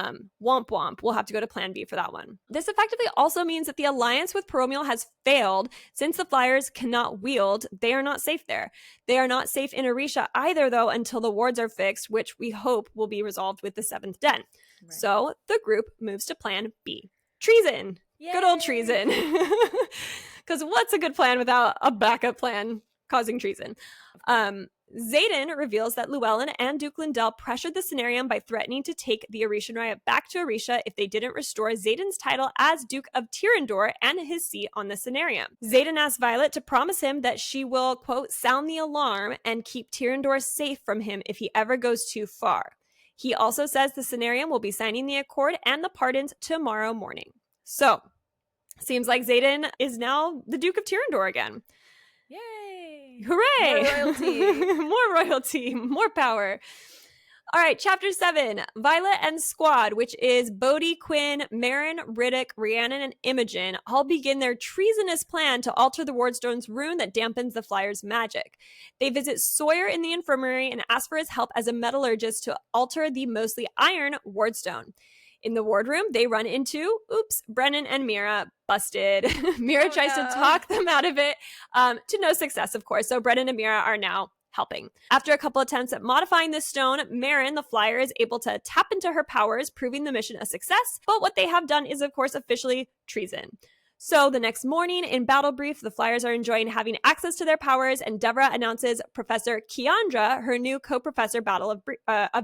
Womp womp. We'll have to go to plan B for that one. This effectively also means that the alliance with Paromial has failed since the Flyers cannot wield. They are not safe there. They are not safe in Arisha either, though, until the wards are fixed, which we hope will be resolved with the 7th Den. Right. So the group moves to plan B. Treason. Yay! Good old treason. Because what's a good plan without a backup plan causing treason? Xaden reveals that Llewellyn and Duke Lindell pressured the Cenarium by threatening to take the Arishan riot back to Arisha if they didn't restore Xaden's title as Duke of Tyrrendor and his seat on the Cenarium. Xaden asks Violet to promise him that she will, quote, sound the alarm and keep Tyrrendor safe from him if he ever goes too far. He also says the Cenarium will be signing the accord and the pardons tomorrow morning. So, seems like Xaden is now the Duke of Tyrrendor again. Yay! Hooray! More royalty. More royalty. More power. All right, Chapter 7, Violet and Squad, which is Bodhi, Quinn, Marin, Riddick, Rhiannon, and Imogen, all begin their treasonous plan to alter the Wardstone's rune that dampens the Flyers' magic. They visit Sawyer in the infirmary and ask for his help as a metallurgist to alter the mostly iron Wardstone. In the wardroom, they run into, Brennan and Mira. Busted. Mira tries to talk them out of it, to no success, of course. So Brennan and Mira are now helping. After a couple attempts at modifying this stone, Marin, the Flyer, is able to tap into her powers, proving the mission a success. But what they have done is, of course, officially treason. So the next morning in Battle Brief, the Flyers are enjoying having access to their powers, and Devra announces Professor Kiandra, her new co-professor of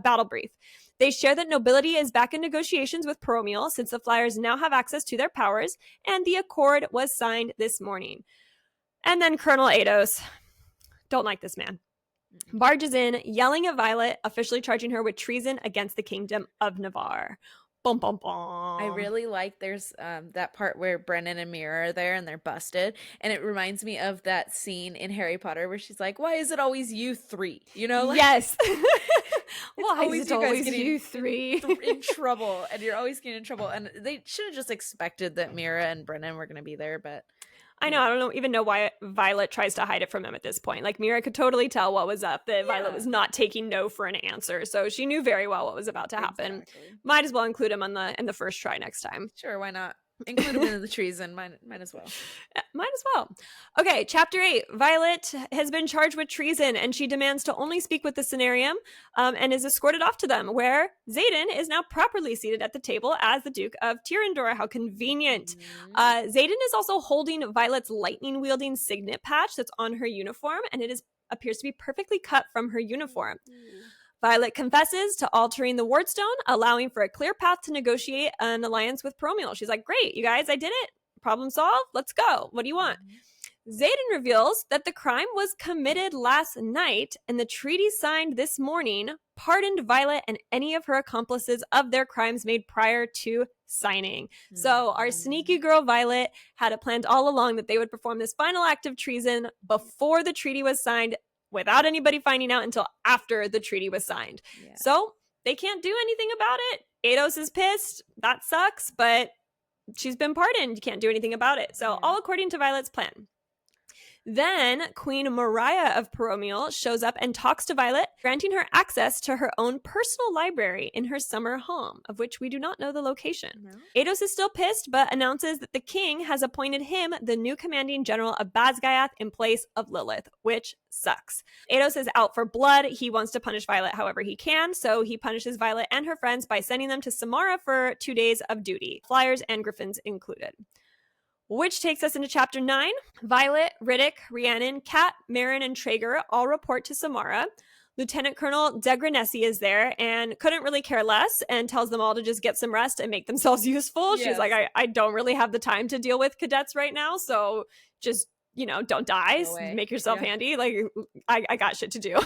Battle Brief. They share that nobility is back in negotiations with Paromial since the Flyers now have access to their powers, and the accord was signed this morning. And then Colonel Ados, don't like this man, barges in, yelling at Violet, officially charging her with treason against the Kingdom of Navarre. Bum, bum, bum. I really like there's that part where Brennan and Mira are there and they're busted, and it reminds me of that scene in Harry Potter where she's like, why is it always you three? You know, like, yes. Why is it always you three in trouble, and you're always getting in trouble? And they should have just expected that Mira and Brennan were going to be there, but I know. I don't even know why Violet tries to hide it from him at this point. Like, Mira could totally tell what was up, that Violet was not taking no for an answer. So she knew very well what was about to happen. Exactly. Might as well include him in the first try next time. Sure, why not? Include him in the treason. Might as well. Might as well. Okay, chapter 8. Violet has been charged with treason, and she demands to only speak with the Cenarium and is escorted off to them, where Xaden is now properly seated at the table as the Duke of Tyrrendor. How convenient. Xaden is also holding Violet's lightning-wielding signet patch that's on her uniform, and it appears to be perfectly cut from her uniform. Violet confesses to altering the Wardstone, allowing for a clear path to negotiate an alliance with Promiel. She's like, great, you guys, I did it. Problem solved. Let's go. What do you want? Xaden reveals that the crime was committed last night, and the treaty signed this morning pardoned Violet and any of her accomplices of their crimes made prior to signing. So our sneaky girl Violet had it planned all along that they would perform this final act of treason before the treaty was signed, without anybody finding out until after the treaty was signed. Yeah. So they can't do anything about it. Ados is pissed. That sucks, but she's been pardoned. You can't do anything about it. So all according to Violet's plan. Then Queen Mariah of Promiel shows up and talks to Violet, granting her access to her own personal library in her summer home, of which we do not know the location. No. Ados is still pissed, but announces that the king has appointed him the new commanding general of Basgiath in place of Lilith, which sucks. Ados is out for blood. He wants to punish Violet however he can, so he punishes Violet and her friends by sending them to Samara for 2 days of duty, flyers and griffins included. Which takes us into chapter 9. Violet, Riddick, Rhiannon, Kat, Marin, and Traeger all report to Samara. Lieutenant Colonel Degranesi is there and couldn't really care less and tells them all to just get some rest and make themselves useful. Yes. She's like, I don't really have the time to deal with cadets right now, so just, don't die. Make yourself handy. Like, I got shit to do.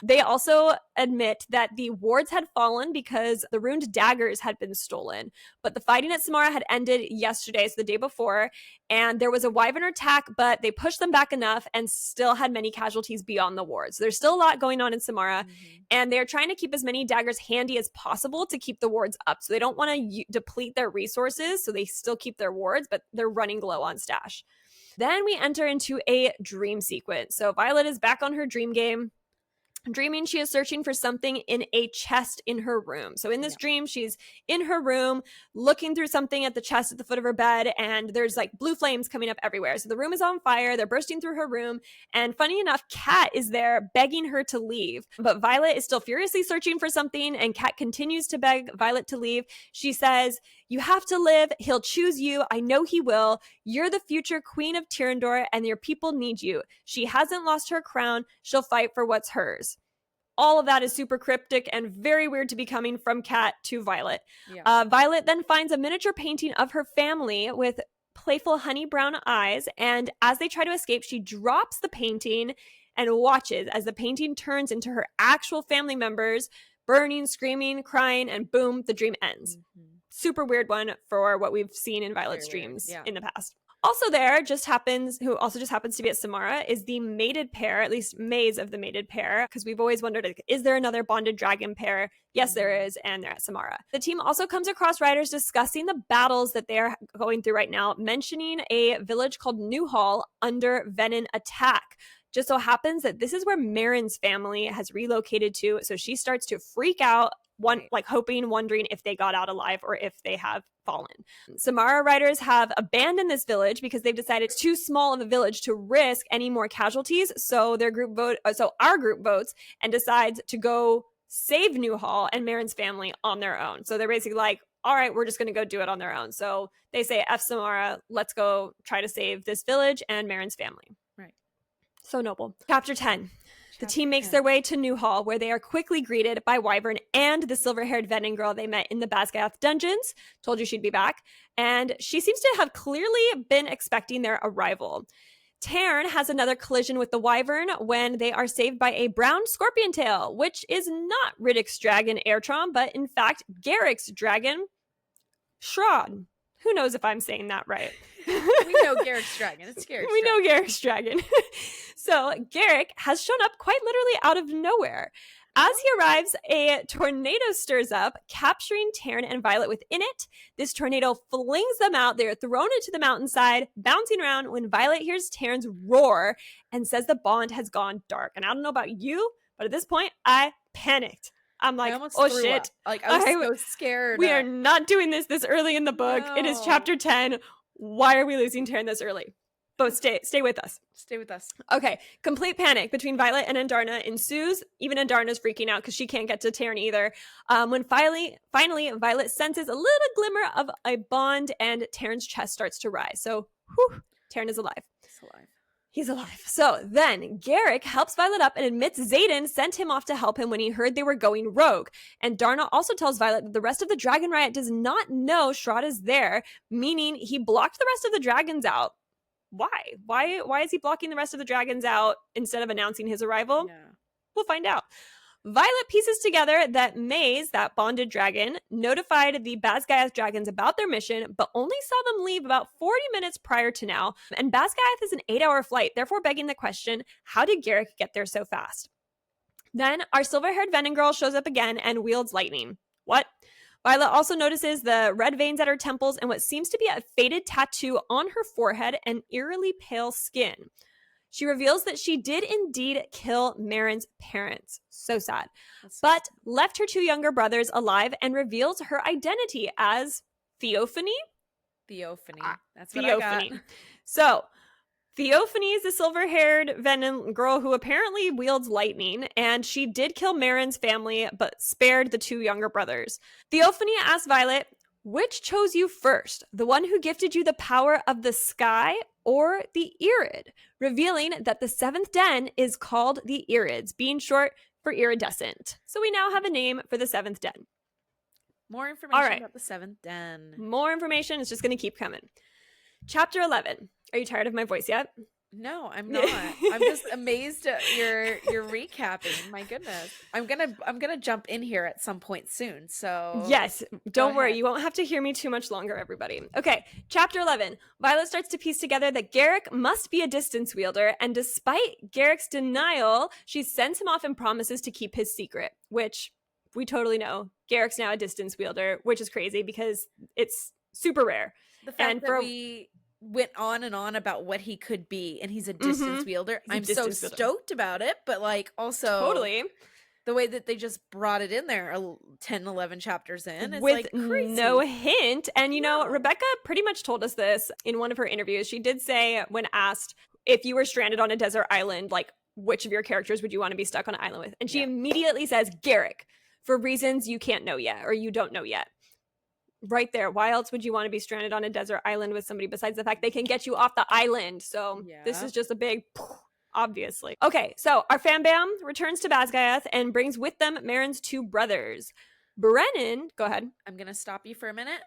They also admit that the wards had fallen because the ruined daggers had been stolen. But the fighting at Samara had ended yesterday, so the day before, and there was a wyvern attack, but they pushed them back enough and still had many casualties beyond the wards. There's still a lot going on in Samara, and they're trying to keep as many daggers handy as possible to keep the wards up. So they don't want to deplete their resources, so they still keep their wards, but they're running low on stash. Then we enter into a dream sequence. So Violet is back on her dream game, dreaming she is searching for something in a chest in her room. So in this dream, she's in her room looking through something at the chest at the foot of her bed, and there's like blue flames coming up everywhere. So the room is on fire. They're bursting through her room. And funny enough, Kat is there begging her to leave. But Violet is still furiously searching for something, and Kat continues to beg Violet to leave. She says, "You have to live. He'll choose you. I know he will. You're the future queen of Tyrrendor, and your people need you. She hasn't lost her crown. She'll fight for what's hers." All of that is super cryptic and very weird to be coming from Kat to Violet. Yeah. Violet then finds a miniature painting of her family with playful honey brown eyes, and as they try to escape, she drops the painting and watches as the painting turns into her actual family members, burning, screaming, crying, and boom, the dream ends. Super weird one for what we've seen in Violet's dreams in the past. Also there, who also just happens to be at Samara, is the mated pair, at least Maze of the mated pair, because we've always wondered, like, is there another bonded dragon pair? Yes, there is, and they're at Samara. The team also comes across riders discussing the battles that they're going through right now, mentioning a village called Newhall under Venin attack. Just so happens that this is where Marin's family has relocated to, so she starts to freak out, wondering if they got out alive or if they have fallen. Samara riders have abandoned this village because they've decided it's too small of a village to risk any more casualties. So our group votes and decides to go save Newhall and Marin's family on their own. So they're basically like, all right, we're just going to go do it on their own. So they say, F Samara, let's go try to save this village and Marin's family. Right. So noble. Chapter 10. The team makes their way to Newhall, where they are quickly greeted by Wyvern and the silver-haired Venin girl they met in the Basgiath dungeons. Told you she'd be back. And she seems to have clearly been expecting their arrival. Tarn has another collision with the Wyvern when they are saved by a brown scorpion tail, which is not Riddick's dragon Airtron, but in fact Garrick's dragon Shraud. Who knows if I'm saying that right? We know Garrick's dragon. It's Garrick's dragon. We know Garrick's dragon. So Garrick has shown up quite literally out of nowhere. As he arrives, a tornado stirs up, capturing Tarn and Violet within it. This tornado flings them out. They are thrown into the mountainside, bouncing around when Violet hears Tarn's roar and says the bond has gone dark. And I don't know about you, but at this point, I panicked. I'm like, I almost oh threw shit. up. Like, I was so scared. We are not doing this early in the book. It is chapter 10. Why are we losing Taryn this early? But stay with us. Stay with us. Okay. Complete panic between Violet and Andarna ensues. Even Andarna's freaking out because she can't get to Taryn either. When finally, Violet senses a little glimmer of a bond and Taryn's chest starts to rise. So, whew, Taryn is alive. He's alive. So then Garrick helps Violet up and admits Xaden sent him off to help him when he heard they were going rogue. And Darna also tells Violet that the rest of the Dragon Riot does not know Shroud is there, meaning he blocked the rest of the dragons out. Why? Why is he blocking the rest of the dragons out instead of announcing his arrival? Yeah. We'll find out. Violet pieces together that Maze, that bonded dragon, notified the Basgiath dragons about their mission, but only saw them leave about 40 minutes prior to now. And Basgiath is an 8-hour flight, therefore begging the question, how did Garrick get there so fast? Then our silver-haired Venom girl shows up again and wields lightning. What? Violet also notices the red veins at her temples and what seems to be a faded tattoo on her forehead and eerily pale skin. She reveals that she did indeed kill Marin's parents. So sad. But left her 2 younger brothers alive and reveals her identity as Theophany? Theophany. That's what I got. So, Theophany is the silver-haired Venom girl who apparently wields lightning, and she did kill Marin's family, but spared the 2 younger brothers. Theophany asks Violet, which chose you first? The one who gifted you the power of the sky or the Irid? Revealing that the 7th den is called the Irids, being short for iridescent. So we now have a name for the 7th den. More information about the 7th den. More information is just going to keep coming. Chapter 11. Are you tired of my voice yet? No, I'm not. I'm just amazed at your recapping. My goodness. I'm gonna jump in here at some point soon. So yes, don't worry. You won't have to hear me too much longer, everybody. Okay, chapter 11. Violet starts to piece together that Garrick must be a distance wielder, and despite Garrick's denial, she sends him off and promises to keep his secret, which we totally know. Garrick's now a distance wielder, which is crazy because it's super rare. The fact that we went on and on about what he could be, and he's a distance wielder. I'm so stoked about it, but like also totally the way that they just brought it in there 10, 11 chapters in is with like crazy. No hint. And you know, Rebecca pretty much told us this in one of her interviews. She did say when asked if you were stranded on a desert island, like which of your characters would you want to be stuck on an island with? And she immediately says Garrick for reasons you can't know yet or you don't know yet. Right there. Why else would you want to be stranded on a desert island with somebody besides the fact they can get you off the island? So this is just a big, obviously. Okay, so our fam bam returns to Basgiath and brings with them Marin's 2 brothers. Brennan, go ahead. I'm going to stop you for a minute.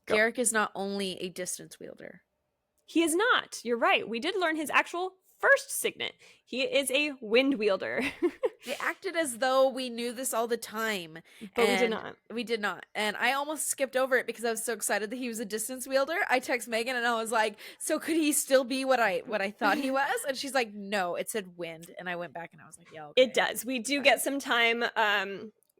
Garrick is not only a distance wielder. He is not. You're right. We did learn his actual first signet. He is a wind wielder. They acted as though we knew this all the time. But we did not. We did not. And I almost skipped over it because I was so excited that he was a distance wielder. I text Megan and I was like, so could he still be what I thought he was? And she's like, no, it said wind. And I went back and I was like, yeah, okay. It does. We do get some time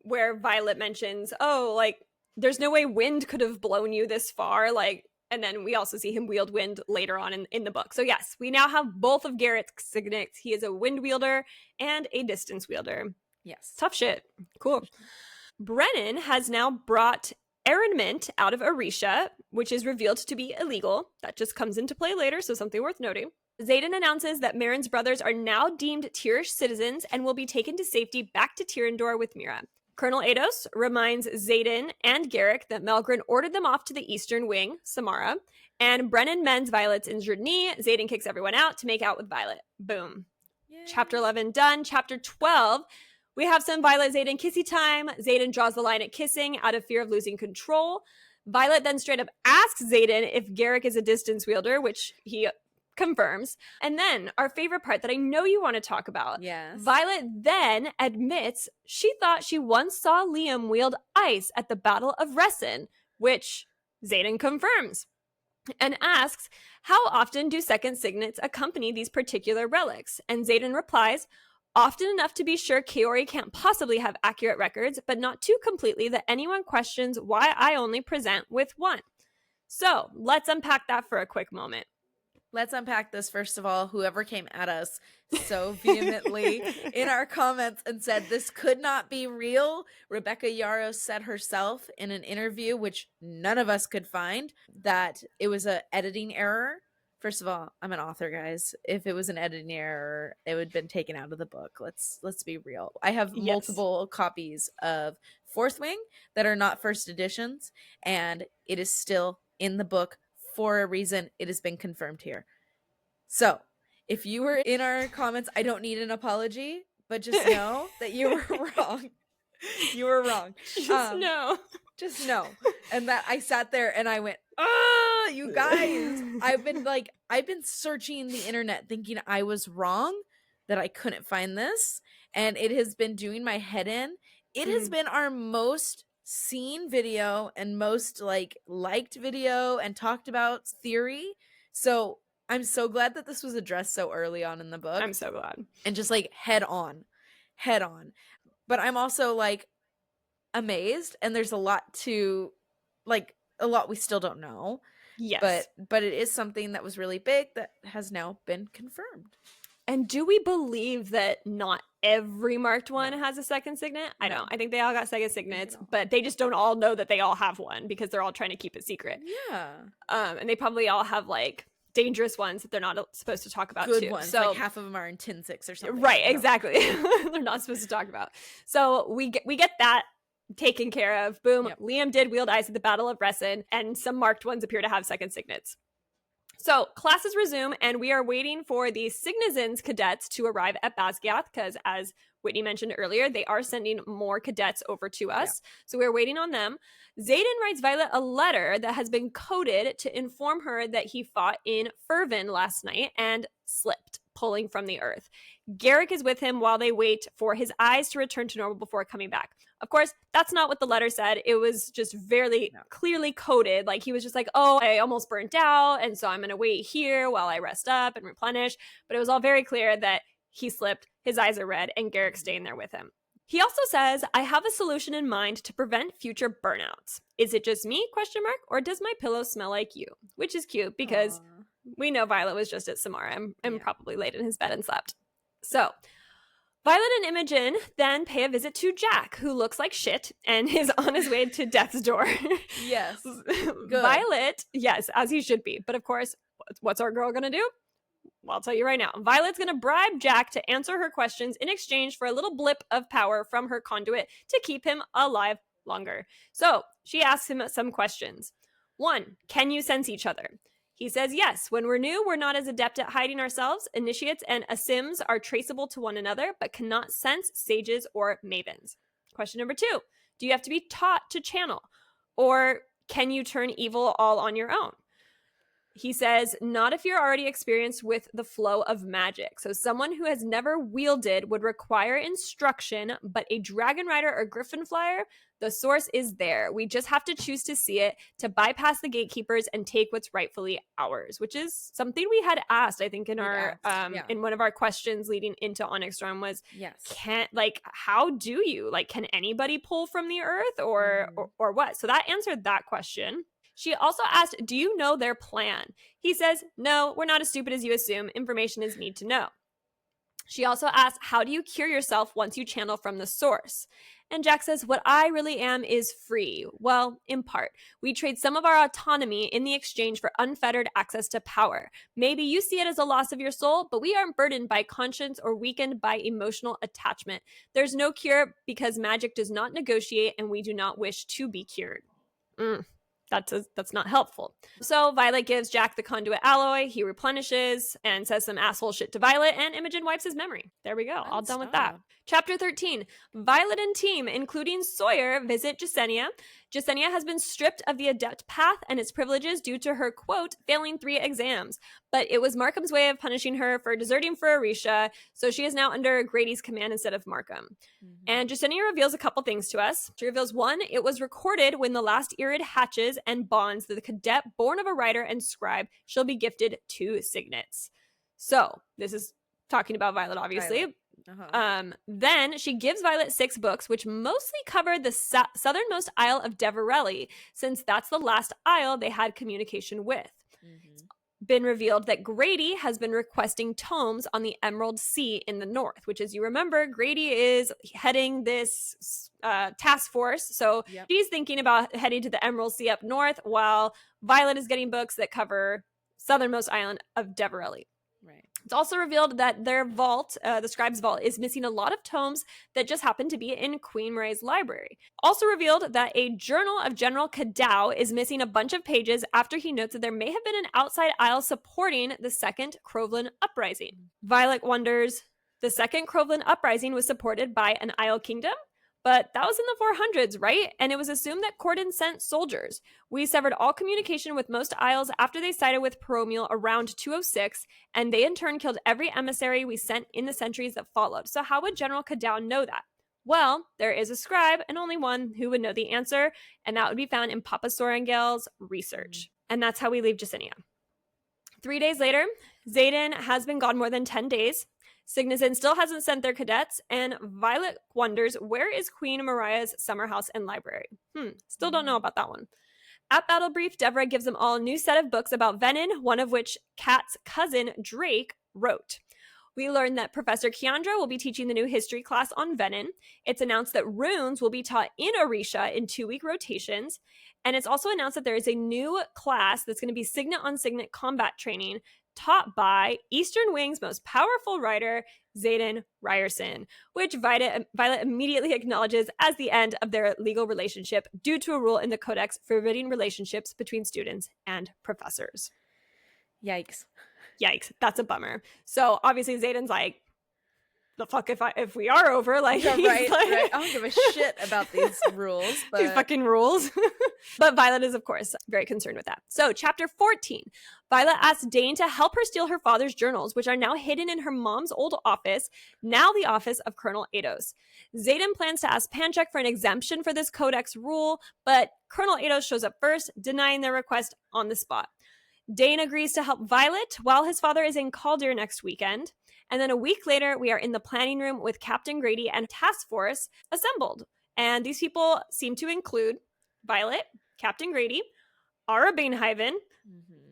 where Violet mentions, oh, like, there's no way wind could have blown you this far. Like, and then we also see him wield wind later on in the book. So yes, we now have both of Garrick's signets. He is a wind wielder and a distance wielder. Yes. Tough shit. Cool. Brennan has now brought erranment out of Orisha, which is revealed to be illegal. That just comes into play later, so something worth noting. Xaden announces that Marin's brothers are now deemed Tirish citizens and will be taken to safety back to Tyrrendor with Mira. Colonel Ados reminds Xaden and Garrick that Melgren ordered them off to the eastern wing, Samara, and Brennan mends Violet's injured knee. Xaden kicks everyone out to make out with Violet. Boom. Yay. Chapter 11 done. Chapter 12, we have some Violet Xaden kissy time. Xaden draws the line at kissing out of fear of losing control. Violet then straight up asks Xaden if Garrick is a distance wielder, which he confirms. And then our favorite part that I know you want to talk about. Yes. Violet then admits she thought she once saw Liam wield ice at the Battle of Resin, which Xaden confirms, and asks, how often do second signets accompany these particular relics? And Xaden replies, often enough to be sure Kaori can't possibly have accurate records, but not too completely that anyone questions why I only present with one. So let's unpack that for a quick moment. let's unpack this. First of all, whoever came at us so vehemently in our comments and said this could not be real. Rebecca Yarros said herself in an interview, which none of us could find, that it was an editing error. First of all, I'm an author, guys. If it was an editing error, it would have been taken out of the book. Let's be real. I have multiple copies of Fourth Wing that are not first editions, and it is still in the book for a reason. It has been confirmed here. So if you were in our comments, I don't need an apology, but just know that you were wrong. You were wrong. Just know. And that I sat there and I went, oh, you guys. I've been searching the internet thinking I was wrong, that I couldn't find this. And it has been doing my head in. It has been our most seen video and most liked video and talked about theory. So I'm so glad that this was addressed so early on in the book. I'm so glad. And just head on. But I'm also amazed, and there's a lot we still don't know. Yes. But it is something that was really big that has now been confirmed. And do we believe that not every marked one has a second signet? I don't. I think they all got second signets, but they just don't all know that they all have one because they're all trying to keep it secret. Yeah. And they probably all have dangerous ones that they're not supposed to talk about. Good ones. So half of them are in tin 6 or something. Right, exactly. They're not supposed to talk about. So we get that taken care of. Boom. Yep. Liam did wield ice at the Battle of Ressin, and some marked ones appear to have second signets. So classes resume, and we are waiting for the Signazins cadets to arrive at Basgiath because, as Whitney mentioned earlier, they are sending more cadets over to us. Yeah. So we're waiting on them. Xaden writes Violet a letter that has been coded to inform her that he fought in Fervin last night and slipped, pulling from the earth. Garrick is with him while they wait for his eyes to return to normal before coming back. Of course, that's not what the letter said. It was just very clearly coded. He was just oh, I almost burnt out, and so I'm going to wait here while I rest up and replenish. But it was all very clear that he slipped, his eyes are red, and Garrick's staying there with him. He also says, I have a solution in mind to prevent future burnouts. Is it just me, ? Or does my pillow smell like you? Which is cute because we know Violet was just at Samara and probably laid in his bed and slept. So Violet and Imogen then pay a visit to Jack, who looks like shit and is on his way to death's door. Yes. Good. Violet, yes, as he should be. But of course, what's our girl going to do? Well, I'll tell you right now. Violet's going to bribe Jack to answer her questions in exchange for a little blip of power from her conduit to keep him alive longer. So she asks him some questions. 1, can you sense each other? He says yes. When we're new, we're not as adept at hiding ourselves. Initiates and Asims are traceable to one another, but cannot sense sages or mavens. Question number 2, do you have to be taught to channel? Or can you turn evil all on your own? He says, not if you're already experienced with the flow of magic. So someone who has never wielded would require instruction, but a dragon rider or griffin flyer, the source is there. We just have to choose to see it, to bypass the gatekeepers and take what's rightfully ours, which is something we had asked, I think, in in one of our questions leading into Onyx Storm was, how do you, can anybody pull from the earth or what? So that answered that question. She also asked, do you know their plan? He says, no, we're not as stupid as you assume. Information is need to know. She also asked, how do you cure yourself once you channel from the source? And Jack says, what I really am is free. Well, in part. We trade some of our autonomy in the exchange for unfettered access to power. Maybe you see it as a loss of your soul, but we aren't burdened by conscience or weakened by emotional attachment. There's no cure because magic does not negotiate and we do not wish to be cured. That's not helpful. So Violet gives Jack the conduit alloy. He replenishes and says some asshole shit to Violet, and Imogen wipes his memory. There we go. All done with that. Chapter 13. Violet and team, including Sawyer, visit Jasenia. Jasenia has been stripped of the adept path and its privileges due to her, quote, failing 3 exams. But it was Markham's way of punishing her for deserting for Arisha, so she is now under Grady's command instead of Markham. Mm-hmm. And Jasenia reveals a couple things to us. She reveals, 1, it was recorded when the last Irid hatches and bonds that the cadet born of a writer and scribe shall be gifted 2 signets. So, this is talking about Violet, obviously. Violet. Uh-huh. Then she gives Violet 6 books, which mostly cover the southernmost isle of Deverelli, since that's the last isle they had communication with. Mm-hmm. been revealed that Grady has been requesting tomes on the Emerald Sea in the north, which, as you remember, Grady is heading this task force. So she's thinking about heading to the Emerald Sea up north, while Violet is getting books that cover southernmost island of Deverelli. Right. It's also revealed that their vault, the scribe's vault, is missing a lot of tomes that just happen to be in Queen Marae's library. Also revealed that a journal of General Cadow is missing a bunch of pages after he notes that there may have been an outside isle supporting the Second Crowland Uprising. Violet wonders, the Second Crowland Uprising was supported by an Isle Kingdom? But that was in the 400s, right? And it was assumed that Corden sent soldiers. We severed all communication with most isles after they sided with Peromule around 206, and they in turn killed every emissary we sent in the centuries that followed. So how would General Cadow know that? Well, there is a scribe, and only one who would know the answer, and that would be found in Papa Sorrengail's research. And that's how we leave Jesinia. 3 days later, Xaden has been gone more than 10 days. Signizen still hasn't sent their cadets, and Violet wonders, where is Queen Mariah's summer house and library? Still don't know about that one. At Battle Brief, Deborah gives them all a new set of books about Venin, one of which Kat's cousin, Drake, wrote. We learn that Professor Keandra will be teaching the new history class on Venin. It's announced that runes will be taught in Orisha in 2-week rotations. And it's also announced that there is a new class that's going to be Signet on Signet combat training taught by Eastern Wing's most powerful writer, Xaden Ryerson, which Violet immediately acknowledges as the end of their legal relationship due to a rule in the Codex forbidding relationships between students and professors. Yikes. That's a bummer. So obviously Xaden's like, the fuck if we are over, like, right. I don't give a shit about these rules, but these fucking rules. But Violet is, of course, very concerned with that. So chapter 14, Violet asks Dane to help her steal her father's journals, which are now hidden in her mom's old office, now the office of Colonel Ados. Xaden plans to ask Panchek for an exemption for this codex rule, but Colonel Ados shows up first, denying their request on the spot. Dane agrees to help Violet while his father is in Caldir next weekend. And then a week later, we are in the planning room with Captain Grady and task force assembled. And these people seem to include Violet, Captain Grady, Ara Bainhaven,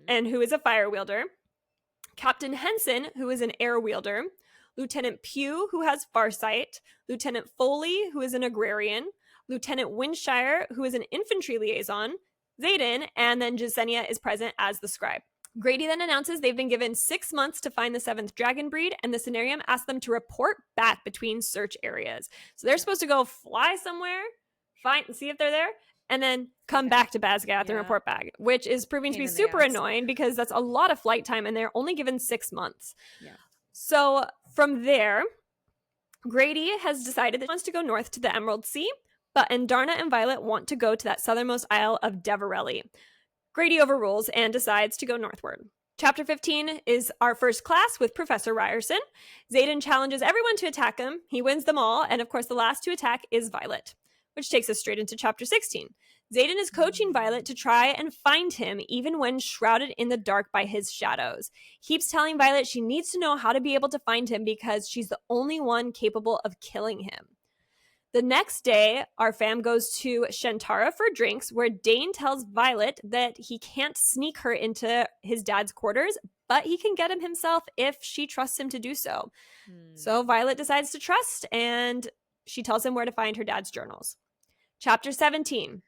and who is a fire wielder, Captain Henson, who is an air wielder, Lieutenant Pugh, who has farsight, Lieutenant Foley, who is an agrarian, Lieutenant Windshire, who is an infantry liaison, Xaden, and then Jesinia is present as the scribe. Grady then announces they've been given 6 months to find the 7th dragon breed, and the Cenarium asks them to report back between search areas. So they're supposed to go fly somewhere, see if they're there, and then come back to Basgath and report back, which is proving to be super annoying because that's a lot of flight time, and they're only given 6 months. So from there, Grady has decided that he wants to go north to the Emerald Sea, but Andarna and Violet want to go to that southernmost isle of Deverelli. Grady overrules and decides to go northward. Chapter 15 is our first class with Professor Ryerson. Xaden challenges everyone to attack him. He wins them all, and of course the last to attack is Violet, which takes us straight into Chapter 16. Xaden is coaching Violet to try and find him even when shrouded in the dark by his shadows. He keeps telling Violet she needs to know how to be able to find him because she's the only one capable of killing him. The next day, our fam goes to Shantara for drinks, where Dane tells Violet that he can't sneak her into his dad's quarters, but he can get him himself if she trusts him to do so. So Violet decides to trust, and she tells him where to find her dad's journals. Chapter 17,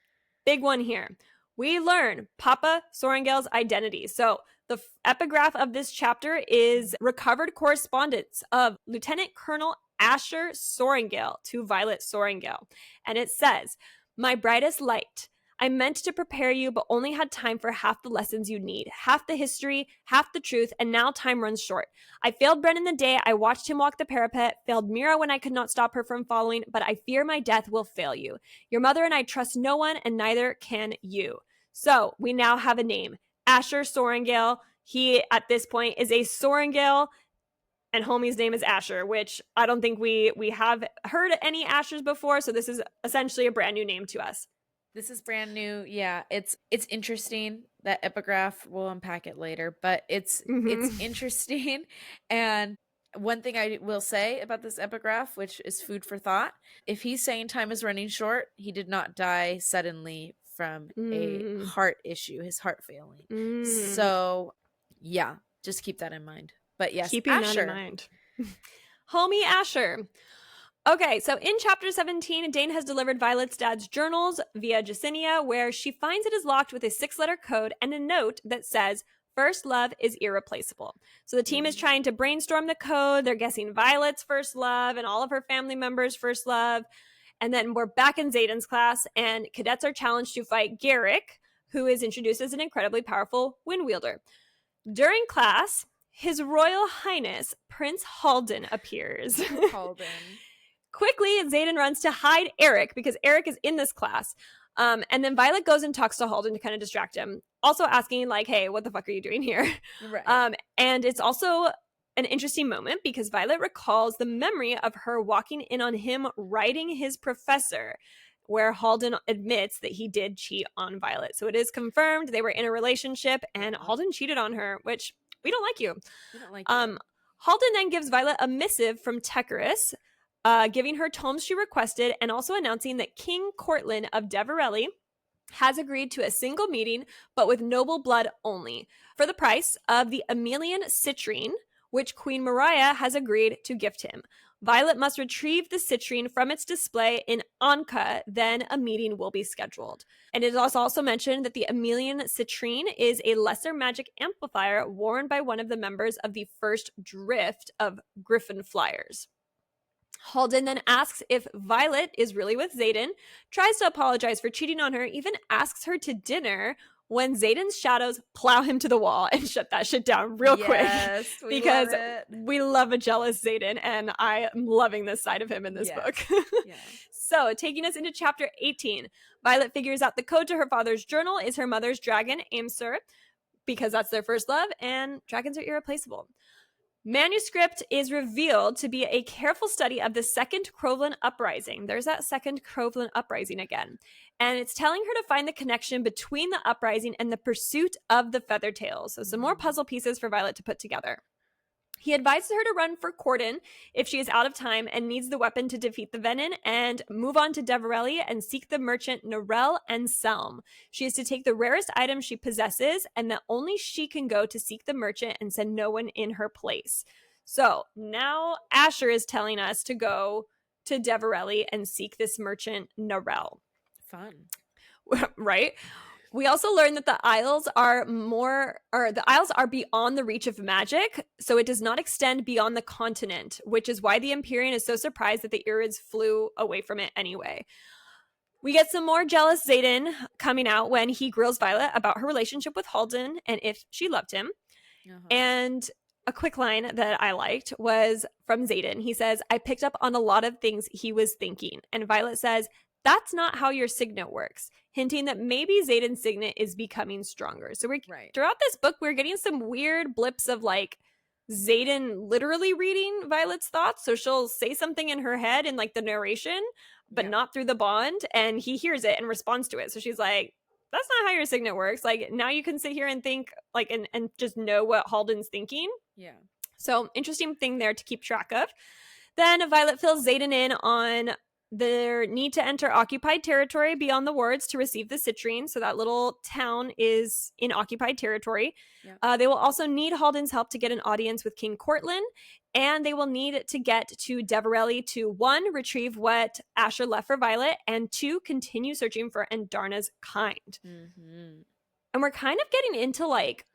big one here. We learn Papa Sorrengail's identity. So the epigraph of this chapter is recovered correspondence of Lieutenant Colonel Asher Sorrengail to Violet Sorrengail. And it says, "My brightest light, I meant to prepare you, but only had time for half the lessons you need. Half the history, half the truth, and now time runs short. I failed Brennan the day I watched him walk the parapet, failed Mira when I could not stop her from following, but I fear my death will fail you. Your mother and I trust no one, and neither can you." So we now have a name, Asher Sorrengail. He, at this point, is a Sorrengail, and homie's name is Asher, which I don't think we have heard any Ashers before, so this is essentially a brand new name to us. This is brand new. Yeah, it's interesting. That epigraph, we'll unpack it later, but it's interesting. And one thing I will say about this epigraph, which is food for thought, if he's saying time is running short, he did not die suddenly from a heart issue, his heart failing. So Yeah, just keep that in mind. But yes, Keeping Asher. that in mind. Homie Asher. Okay, so in chapter 17, Dane has delivered Violet's dad's journals via Jacinia, where she finds it is locked with a 6-letter code and a note that says, "First love is irreplaceable." So the team is trying to brainstorm the code. They're guessing Violet's first love and all of her family members' first love. And then we're back in Xaden's class, and cadets are challenged to fight Garrick, who is introduced as an incredibly powerful wind wielder. During class, His Royal Highness Prince Halden appears. Halden. Quickly, Xaden runs to hide Eric because Eric is in this class. And then Violet goes and talks to Halden to kind of distract him. Also asking, like, hey, what the fuck are you doing here? Right. And it's also an interesting moment because Violet recalls the memory of her walking in on him writing his professor, where Halden admits that he did cheat on Violet. So it is confirmed they were in a relationship and Halden cheated on her, which we don't like you. We don't like you. Halden then gives Violet a missive from Tecarus, giving her tomes she requested and also announcing that King Cortland of Deverelli has agreed to a single meeting, but with noble blood only, for the price of the Emilian citrine, which Queen Mariah has agreed to gift him. Violet must retrieve the citrine from its display in Anka, then a meeting will be scheduled. And it is also mentioned that the Emilian citrine is a lesser magic amplifier worn by one of the members of the first drift of Griffin Flyers. Halden then asks if Violet is really with Xaden, tries to apologize for cheating on her, even asks her to dinner when Xaden's shadows plow him to the wall and shut that shit down real quick. Because we love a jealous Xaden, and I am loving this side of him in this book. So, taking us into chapter 18, Violet figures out the code to her father's journal is her mother's dragon, Aimsir, because that's their first love, and dragons are irreplaceable. Manuscript is revealed to be a careful study of the Second Crowland Uprising. There's that Second Crowland Uprising again. And it's telling her to find the connection between the uprising and the pursuit of the Feathertails. So some more puzzle pieces for Violet to put together. He advises her to run for Corden if she is out of time and needs the weapon to defeat the Venin, and move on to Deverelli and seek the merchant Narelle and Selm. She is to take the rarest item she possesses, and that only she can go to seek the merchant and send no one in her place. So now Asher is telling us to go to Deverelli and seek this merchant Narelle. Fun. Right? We also learned that the Isles are beyond the reach of magic, so it does not extend beyond the continent, which is why the Empyrean is so surprised that the Irids flew away from it anyway. We get some more jealous Xaden coming out when he grills Violet about her relationship with Halden and if she loved him. And a quick line that I liked was from Xaden. He says, "I picked up on a lot of things he was thinking." And Violet says, "That's not how your signet works," hinting that maybe Xaden's signet is becoming stronger. So throughout this book, we're getting some weird blips of like Xaden literally reading Violet's thoughts. So she'll say something in her head in like the narration, but not through the bond. And he hears it and responds to it. So she's like, that's not how your signet works. Like now you can sit here and think like, and just know what Halden's thinking. Yeah. So interesting thing there to keep track of. Then Violet fills Xaden in on their need to enter occupied territory beyond the wards to receive the citrine. So that little town is in occupied territory. Yep. They will also need Halden's help to get an audience with King Cortland. And they will need to get to Deverelli to 1, retrieve what Asher left for Violet, and 2, continue searching for Andarna's kind. And we're kind of getting into like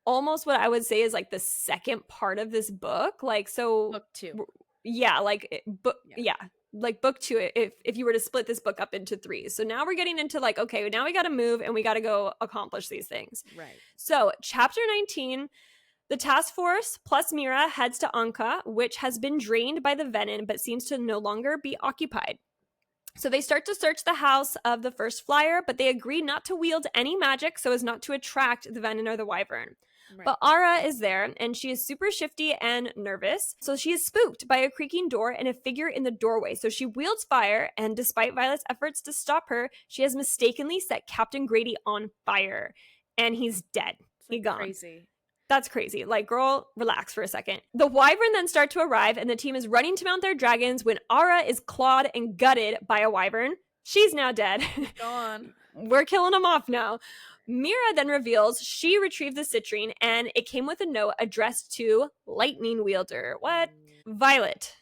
almost what I would say is like the second part of this book. Like, so book 2. Yeah, like like book 2 if you were to split this book up into 3. So now we're getting into like, okay, now we got to move and we got to go accomplish these things. Right. So chapter 19, the task force plus Mira heads to Anka, which has been drained by the Venin but seems to no longer be occupied. So they start to search the house of the first flyer, but they agree not to wield any magic so as not to attract the Venin or the Wyvern. Right. But Ara is there, and she is super shifty and nervous. So she is spooked by a creaking door and a figure in the doorway. So she wields fire, and despite Violet's efforts to stop her, she has mistakenly set Captain Grady on fire. And he's dead. He's gone. Crazy. That's crazy. Like, girl, relax for a second. The Wyvern then start to arrive, and the team is running to mount their dragons when Ara is clawed and gutted by a Wyvern. She's now dead. Gone. We're killing them off now. Mira then reveals she retrieved the citrine and it came with a note addressed to Lightning Wielder. What? Violet.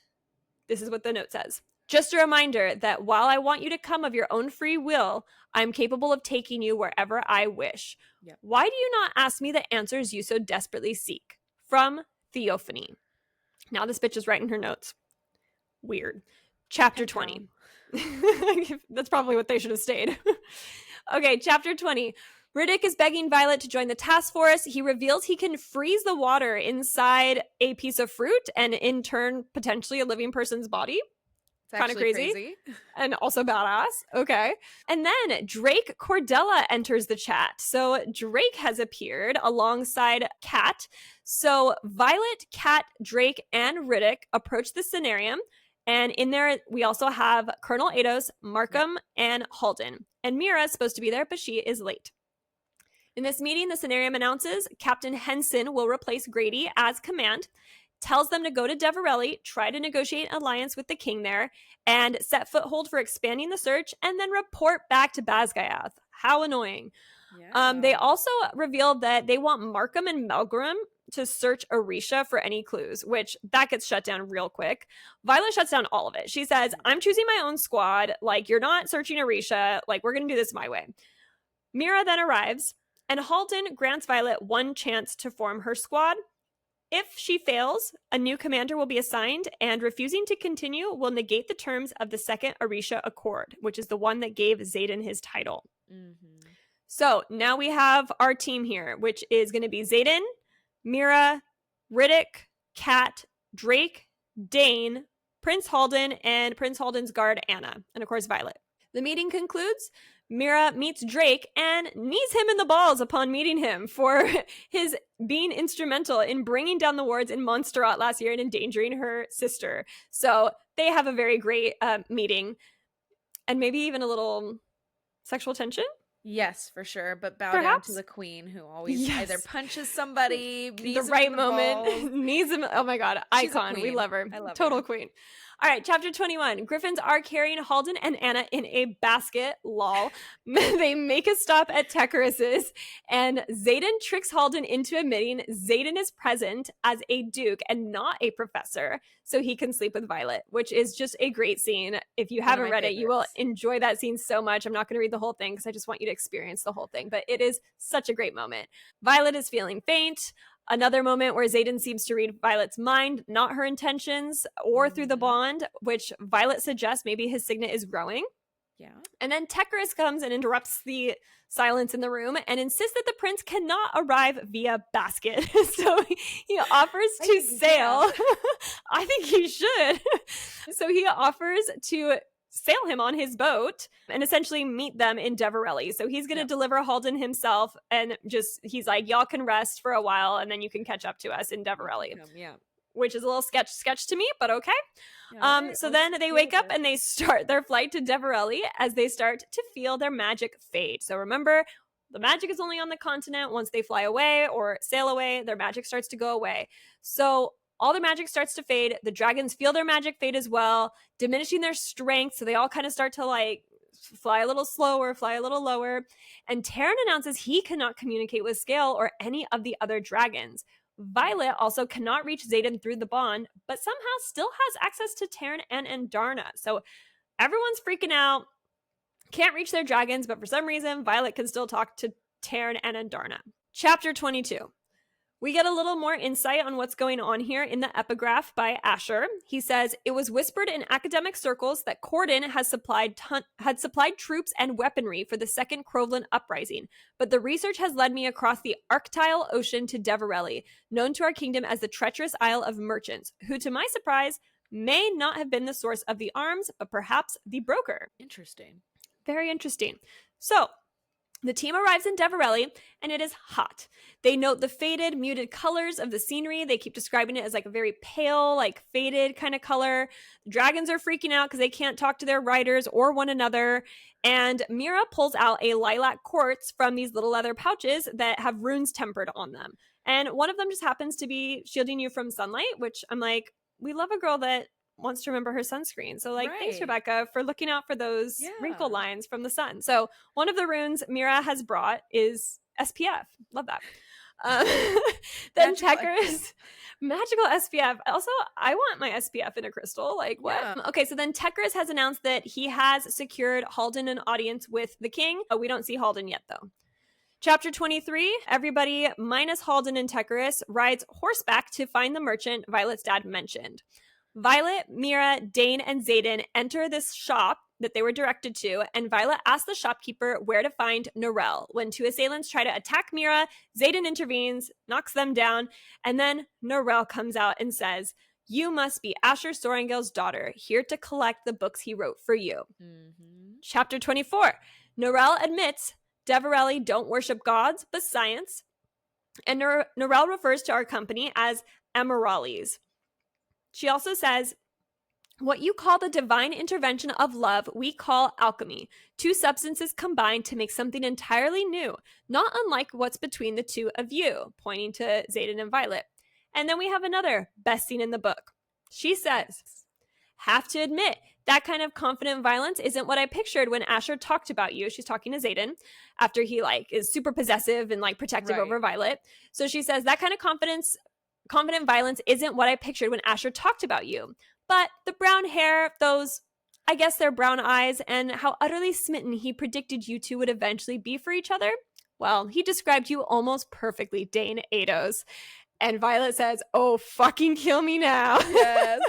This is what the note says. Just a reminder that while I want you to come of your own free will, I'm capable of taking you wherever I wish. Yep. Why do you not ask me the answers you so desperately seek? From Theophany. Now this bitch is writing her notes. Weird. Chapter 20. That's probably what they should have stayed. Okay, chapter 20. Riddick is begging Violet to join the task force. He reveals he can freeze the water inside a piece of fruit and in turn potentially a living person's body. Kind of crazy. And also badass. Okay. And then Drake Cordella enters the chat. So Drake has appeared alongside Kat. So Violet, Kat, Drake, and Riddick approach the scenarium. And in there, we also have Colonel Ados, Markham, and Halden. And Mira is supposed to be there, but she is late. In this meeting, the scenarium announces Captain Henson will replace Grady as command, tells them to go to Deverelli, try to negotiate an alliance with the king there, and set foothold for expanding the search, and then report back to Basgiath. How annoying. Yeah. They also revealed that they want Markham and Melgrim to search Orisha for any clues, which that gets shut down real quick. Violet shuts down all of it. She says, I'm choosing my own squad. Like, you're not searching Orisha. Like, we're going to do this my way. Mira then arrives, and Halden grants Violet one chance to form her squad. If she fails, a new commander will be assigned, and refusing to continue will negate the terms of the Second Orisha Accord, which is the one that gave Xaden his title. Mm-hmm. So now we have our team here, which is going to be Xaden, Mira, Riddick, Kat, Drake, Dane, Prince Halden, and Prince Halden's guard, Anna, and of course, Violet. The meeting concludes. Mira meets Drake and knees him in the balls upon meeting him for his being instrumental in bringing down the wards in Montserrat last year and endangering her sister. So they have a very great meeting and maybe even a little sexual tension. Yes, for sure. But bow down to the queen, who always either punches somebody, the right moment, knees him. Oh my God, icon. We love her. I love Total her. Queen. All right, chapter 21. Griffins are carrying Halden and Anna in a basket. Lol. They make a stop at Tecarus's, and Xaden tricks Halden into admitting Xaden is present as a duke and not a professor, so he can sleep with Violet, which is just a great scene. If you haven't read it, you will enjoy that scene so much. I'm not going to read the whole thing because I just want you to experience the whole thing, but it is such a great moment. Violet is feeling faint. Another moment where Xaden seems to read Violet's mind, not her intentions, or through the bond, which Violet suggests maybe his signet is growing. Yeah. And then Tecarus comes and interrupts the silence in the room and insists that the prince cannot arrive via basket. So he offers to sail. Yeah. I think he should. So he offers to sail him on his boat and essentially meet them in Deverelli. So he's going to deliver Halden himself and just, he's like, y'all can rest for a while and then you can catch up to us in Deverelli. Yeah. Which is a little sketch to me, but okay. Yeah, so then they wake up and they start their flight to Deverelli as they start to feel their magic fade. So remember, the magic is only on the continent. Once they fly away or sail away, their magic starts to go away. So all their magic starts to fade. The dragons feel their magic fade as well, diminishing their strength. So they all kind of start to like fly a little slower, fly a little lower. And Terran announces he cannot communicate with Scale or any of the other dragons. Violet also cannot reach Xaden through the bond, but somehow still has access to Terran and Andarna. So everyone's freaking out, can't reach their dragons, but for some reason, Violet can still talk to Terran and Andarna. Chapter 22. We get a little more insight on what's going on here in the epigraph by Asher. He says, it was whispered in academic circles that Corden had supplied troops and weaponry for the Second Crovlin Uprising, but the research has led me across the Arctile Ocean to Deverelli, known to our kingdom as the treacherous Isle of Merchants, who, to my surprise, may not have been the source of the arms, but perhaps the broker. Interesting. Very interesting. So, the team arrives in Deverelli, and it is hot. They note the faded, muted colors of the scenery. They keep describing it as like a very pale, like faded kind of color. The dragons are freaking out because they can't talk to their riders or one another. And Mira pulls out a lilac quartz from these little leather pouches that have runes tempered on them. And one of them just happens to be shielding you from sunlight, which I'm like, we love a girl that wants to remember her sunscreen. So like, thanks, Right. Rebecca, for looking out for those wrinkle lines from the sun. So one of the runes Mira has brought is SPF. Love that. Then Tekris, magical SPF. Also, I want my SPF in a crystal. Like, what? Yeah. Okay, so then Tekris has announced that he has secured Halden an audience with the king. Oh, we don't see Halden yet, though. Chapter 23, everybody minus Halden and Tekris rides horseback to find the merchant Violet's dad mentioned. Violet, Mira, Dane, and Xaden enter this shop that they were directed to, and Violet asks the shopkeeper where to find Narelle. When two assailants try to attack Mira, Xaden intervenes, knocks them down, and then Narelle comes out and says, "You must be Asher Sorrengail's daughter, here to collect the books he wrote for you." Mm-hmm. Chapter 24, Narelle admits Deverelli don't worship gods, but science, and Narelle refers to our company as Emerales. She also says, "What you call the divine intervention of love, we call alchemy. Two substances combined to make something entirely new, not unlike what's between the two of you," pointing to Xaden and Violet. And then we have another best scene in the book. She says, "Have to admit, that kind of confident violence isn't what I pictured when Asher talked about you." She's talking to Xaden after he like is super possessive and like protective over Violet. So she says, "That kind of confident violence isn't what I pictured when Asher talked about you. But the brown hair, those, I guess they're brown eyes, and how utterly smitten he predicted you two would eventually be for each other, well, he described you almost perfectly, Dane Ados." And Violet says, "Oh, fucking kill me now." Yes.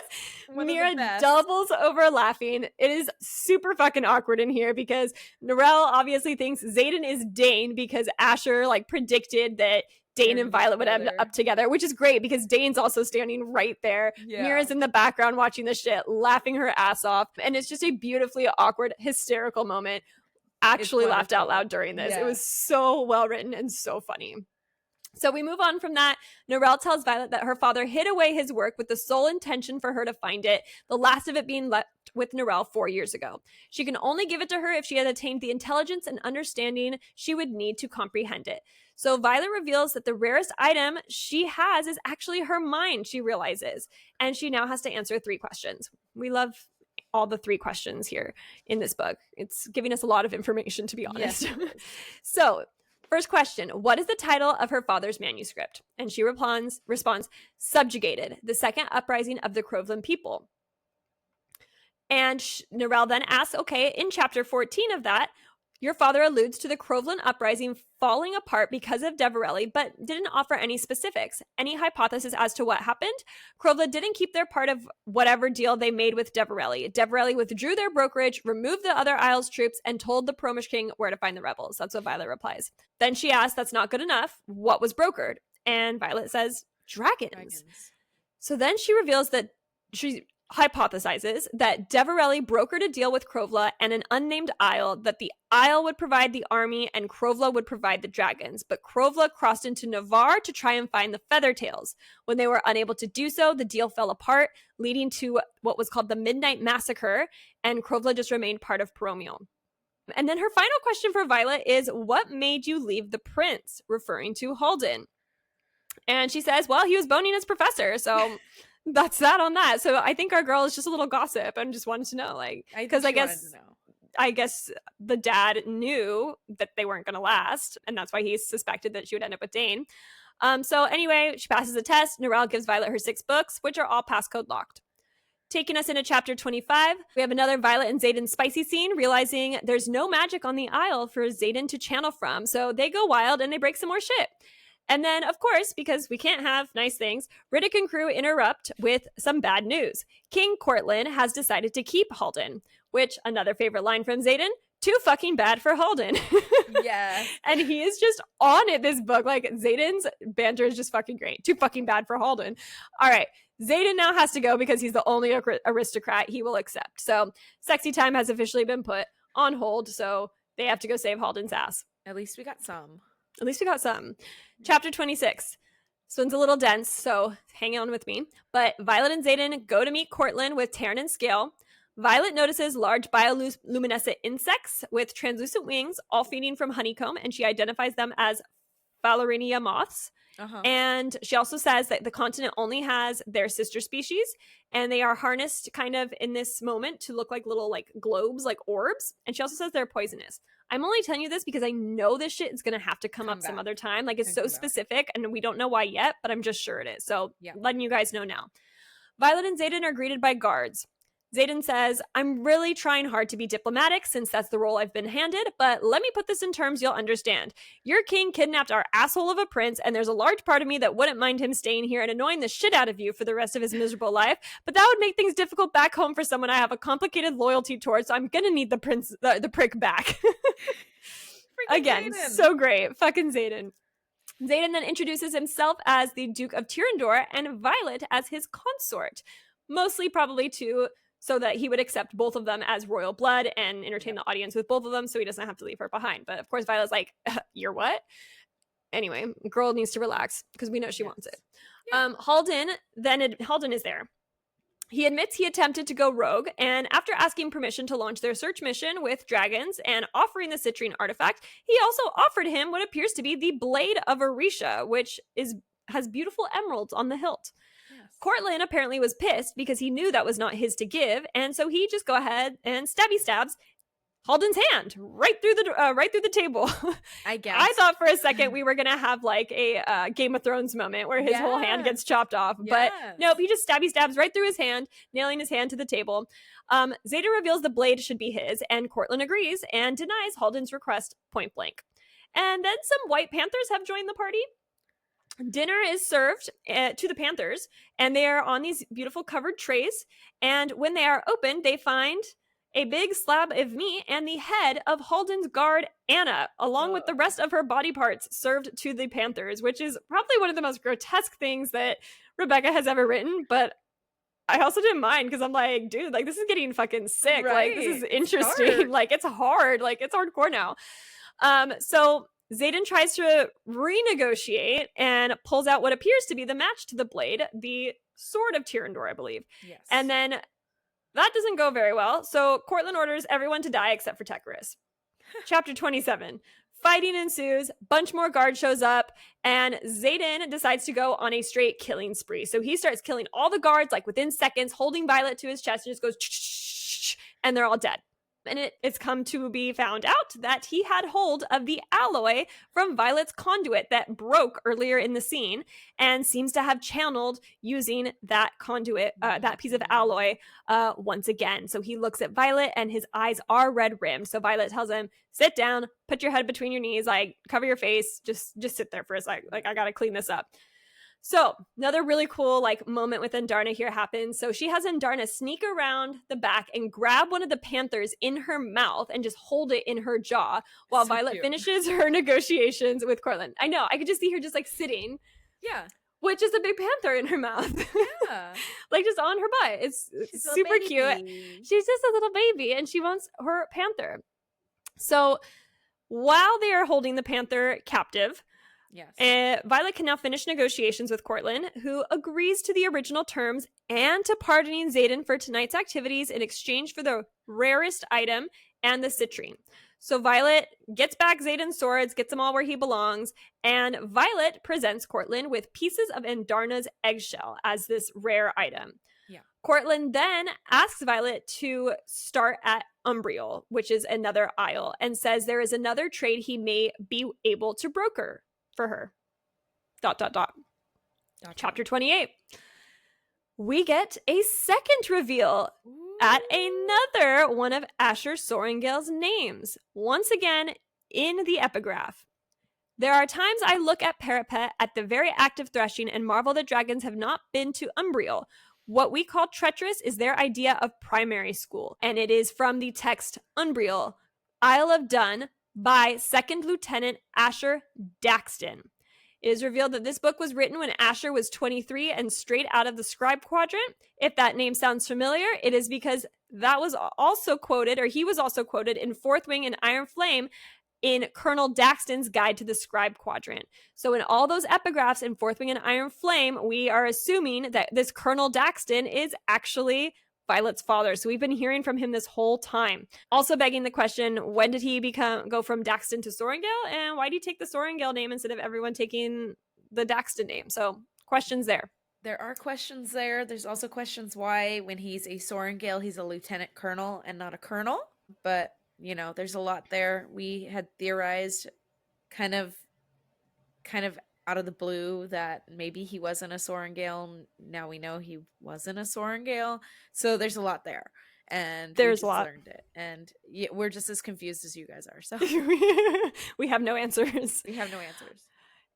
Mira doubles over laughing. It is super fucking awkward in here because Narelle obviously thinks Xaden is Dane because Asher like predicted that Dane and Violet would end up together, which is great because Dane's also standing right there. Yeah. Mira's in the background watching the shit, laughing her ass off. And it's just a beautifully awkward, hysterical moment. Actually laughed out loud during this. Yeah. It was so well written and so funny. So we move on from that. Narelle tells Violet that her father hid away his work with the sole intention for her to find it, the last of it being left with Narelle 4 years ago. She can only give it to her if she had attained the intelligence and understanding she would need to comprehend it. So Violet reveals that the rarest item she has is actually her mind, she realizes. And she now has to answer 3 questions. We love all the 3 questions here in this book. It's giving us a lot of information, to be honest. Yes. So, first question, what is the title of her father's manuscript? And she responds, Subjugated, the Second Uprising of the Crowland People. And Narelle then asks, okay, in chapter 14 of that, your father alludes to the Crowland uprising falling apart because of Deverelli, but didn't offer any specifics. Any hypothesis as to what happened? Crowland didn't keep their part of whatever deal they made with Deverelli. Deverelli withdrew their brokerage, removed the other Isles troops, and told the Promish king where to find the rebels. That's what Violet replies. Then she asks, that's not good enough. What was brokered? And Violet says, dragons. So then she reveals that she hypothesizes that Deverelli brokered a deal with Krovla and an unnamed Isle, that the Isle would provide the army and Krovla would provide the dragons. But Krovla crossed into Navarre to try and find the Feathertails. When they were unable to do so, the deal fell apart, leading to what was called the Midnight Massacre, and Krovla just remained part of Peromio. And then her final question for Violet is, what made you leave the prince? Referring to Halden. And she says, well, he was boning his professor, so that's that on that. So I think our girl is just a little gossip and just wanted to know, like, because I guess the dad knew that they weren't going to last, and that's why he suspected that she would end up with Dane. So anyway, she passes the test. Narelle gives Violet her 6 books, which are all passcode locked. Taking us into chapter 25, we have another Violet and Xaden spicy scene, realizing there's no magic on the Isle for Xaden to channel from, so they go wild and they break some more shit. And then, of course, because we can't have nice things, Riddick and crew interrupt with some bad news. King Cortland has decided to keep Halden, which, another favorite line from Xaden, too fucking bad for Halden. Yeah. And he is just on it this book. Like, Xaden's banter is just fucking great. Too fucking bad for Halden. All right. Xaden now has to go because he's the only aristocrat he will accept. So, sexy time has officially been put on hold, so they have to go save Halden's ass. At least we got some. Chapter 26. This one's a little dense, so hang on with me. But Violet and Xaden go to meet Cortland with Taryn and Scale. Violet notices large bioluminescent insects with translucent wings, all feeding from honeycomb, and she identifies them as Falerinia moths. And she also says that the continent only has their sister species, and they are harnessed kind of in this moment to look like little like globes, like orbs. And she also says they're poisonous. I'm only telling you this because I know this shit is going to have to come up some other time. Like, it's so specific, and we don't know why yet, but I'm just sure it is. So letting you guys know now. Violet and Xaden are greeted by guards. Xaden says, I'm really trying hard to be diplomatic since that's the role I've been handed, but let me put this in terms you'll understand. Your king kidnapped our asshole of a prince, and there's a large part of me that wouldn't mind him staying here and annoying the shit out of you for the rest of his miserable life, but that would make things difficult back home for someone I have a complicated loyalty towards, so I'm gonna need the prick back. Again, Xaden. So great. Fucking Xaden. Xaden then introduces himself as the Duke of Tyrrendor and Violet as his consort, mostly probably so that he would accept both of them as royal blood and entertain the audience with both of them so he doesn't have to leave her behind. But of course, Violet's like, you're what? Anyway, girl needs to relax because we know she wants it. Yeah. Halden is there. He admits he attempted to go rogue, and after asking permission to launch their search mission with dragons and offering the citrine artifact, he also offered him what appears to be the Blade of Orisha, which has beautiful emeralds on the hilt. Cortland apparently was pissed because he knew that was not his to give, and so he just go ahead and stabs Halden's hand right through the table. I guess. I thought for a second we were gonna have like a Game of Thrones moment where his whole hand gets chopped off, but nope, he just stabs right through his hand, nailing his hand to the table. Xaden reveals the blade should be his, and Cortland agrees and denies Halden's request point blank. And then some White Panthers have joined the party. Dinner is served to the Panthers, and they are on these beautiful covered trays. And when they are opened, they find a big slab of meat and the head of Halden's guard, Anna, along with the rest of her body parts served to the Panthers, which is probably one of the most grotesque things that Rebecca has ever written. But I also didn't mind because I'm like, dude, like, this is getting fucking sick. Right. Like, this is interesting. Like, it's hard. Like, it's hardcore now. So Xaden tries to renegotiate and pulls out what appears to be the match to the blade, the Sword of Tyrrendor, I believe. Yes. And then that doesn't go very well, so Cortland orders everyone to die except for Tecaris. Chapter 27. Fighting ensues, bunch more guards shows up, and Xaden decides to go on a straight killing spree. So he starts killing all the guards, like within seconds, holding Violet to his chest, and just goes, and they're all dead. And it's come to be found out that he had hold of the alloy from Violet's conduit that broke earlier in the scene and seems to have channeled using that conduit, that piece of alloy once again. So he looks at Violet and his eyes are red rimmed. So Violet tells him, sit down, put your head between your knees, like cover your face, just sit there for a sec. Like, I got to clean this up. So another really cool like moment with Andarna here happens. So she has Andarna sneak around the back and grab one of the Panthers in her mouth and just hold it in her jaw while Violet finishes her negotiations with Cortland. I know, I could just see her just like sitting. Yeah. With just a big panther in her mouth. Yeah. Like just on her butt. It's super cute. She's just a little baby and she wants her panther. So while they are holding the panther captive, yes, Violet can now finish negotiations with Cortland, who agrees to the original terms and to pardoning Xaden for tonight's activities in exchange for the rarest item and the citrine. So Violet gets back Xaden's swords, gets them all where he belongs, and Violet presents Cortland with pieces of Andarna's eggshell as this rare item. Yeah. Cortland then asks Violet to start at Umbriel, which is another isle, and says there is another trade he may be able to broker for her. ... Chapter 28. We get a second reveal at another one of Asher Sorrengail's names, once again in the epigraph. There are times I look at Parapet at the very act of threshing and marvel that dragons have not been to Umbriel. What we call treacherous is their idea of primary school, and it is from the text Umbriel, Isle of Dun, by 2nd Lieutenant Asher Daxton. It is revealed that this book was written when Asher was 23 and straight out of the Scribe Quadrant. If that name sounds familiar, it is because that was also quoted, or he was also quoted in Fourth Wing and Iron Flame in Colonel Daxton's Guide to the Scribe Quadrant. So in all those epigraphs in Fourth Wing and Iron Flame, we are assuming that this Colonel Daxton is actually Violet's father. So we've been hearing from him this whole time. Also begging the question, when did he go from Daxton to Sorrengail? And why did he take the Sorrengail name instead of everyone taking the Daxton name. So questions there. There are questions there. There's also questions why when he's a Sorengale, he's a lieutenant colonel and not a colonel. But, there's a lot there. We had theorized kind of out of the blue that maybe he wasn't a Sorengale. Now we know he wasn't a Sorengale. So there's a lot there. And there's a lot. Learned it. And we're just as confused as you guys are. So we have no answers.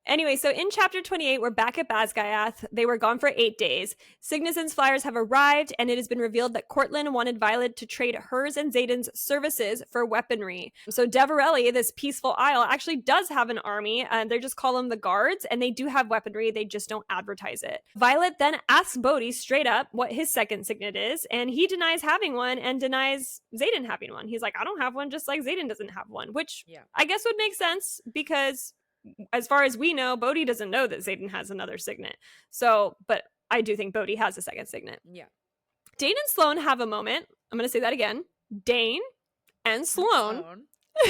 Anyway, so in chapter 28, we're back at Basgiath. They were gone for 8 days. Cygnison's flyers have arrived, and it has been revealed that Cortland wanted Violet to trade hers and Xaden's services for weaponry. So Deverelli, this peaceful isle, actually does have an army, and they just call them the Guards, and they do have weaponry. They just don't advertise it. Violet then asks Bodhi straight up what his second signet is, and he denies having one and denies Xaden having one. He's like, I don't have one, just like Xaden doesn't have one, which I guess would make sense because as far as we know, Bodhi doesn't know that Xaden has another signet. So, but I do think Bodhi has a second signet. Yeah. Dane and Sloane have a moment. I'm going to say that again. Dane and Sloane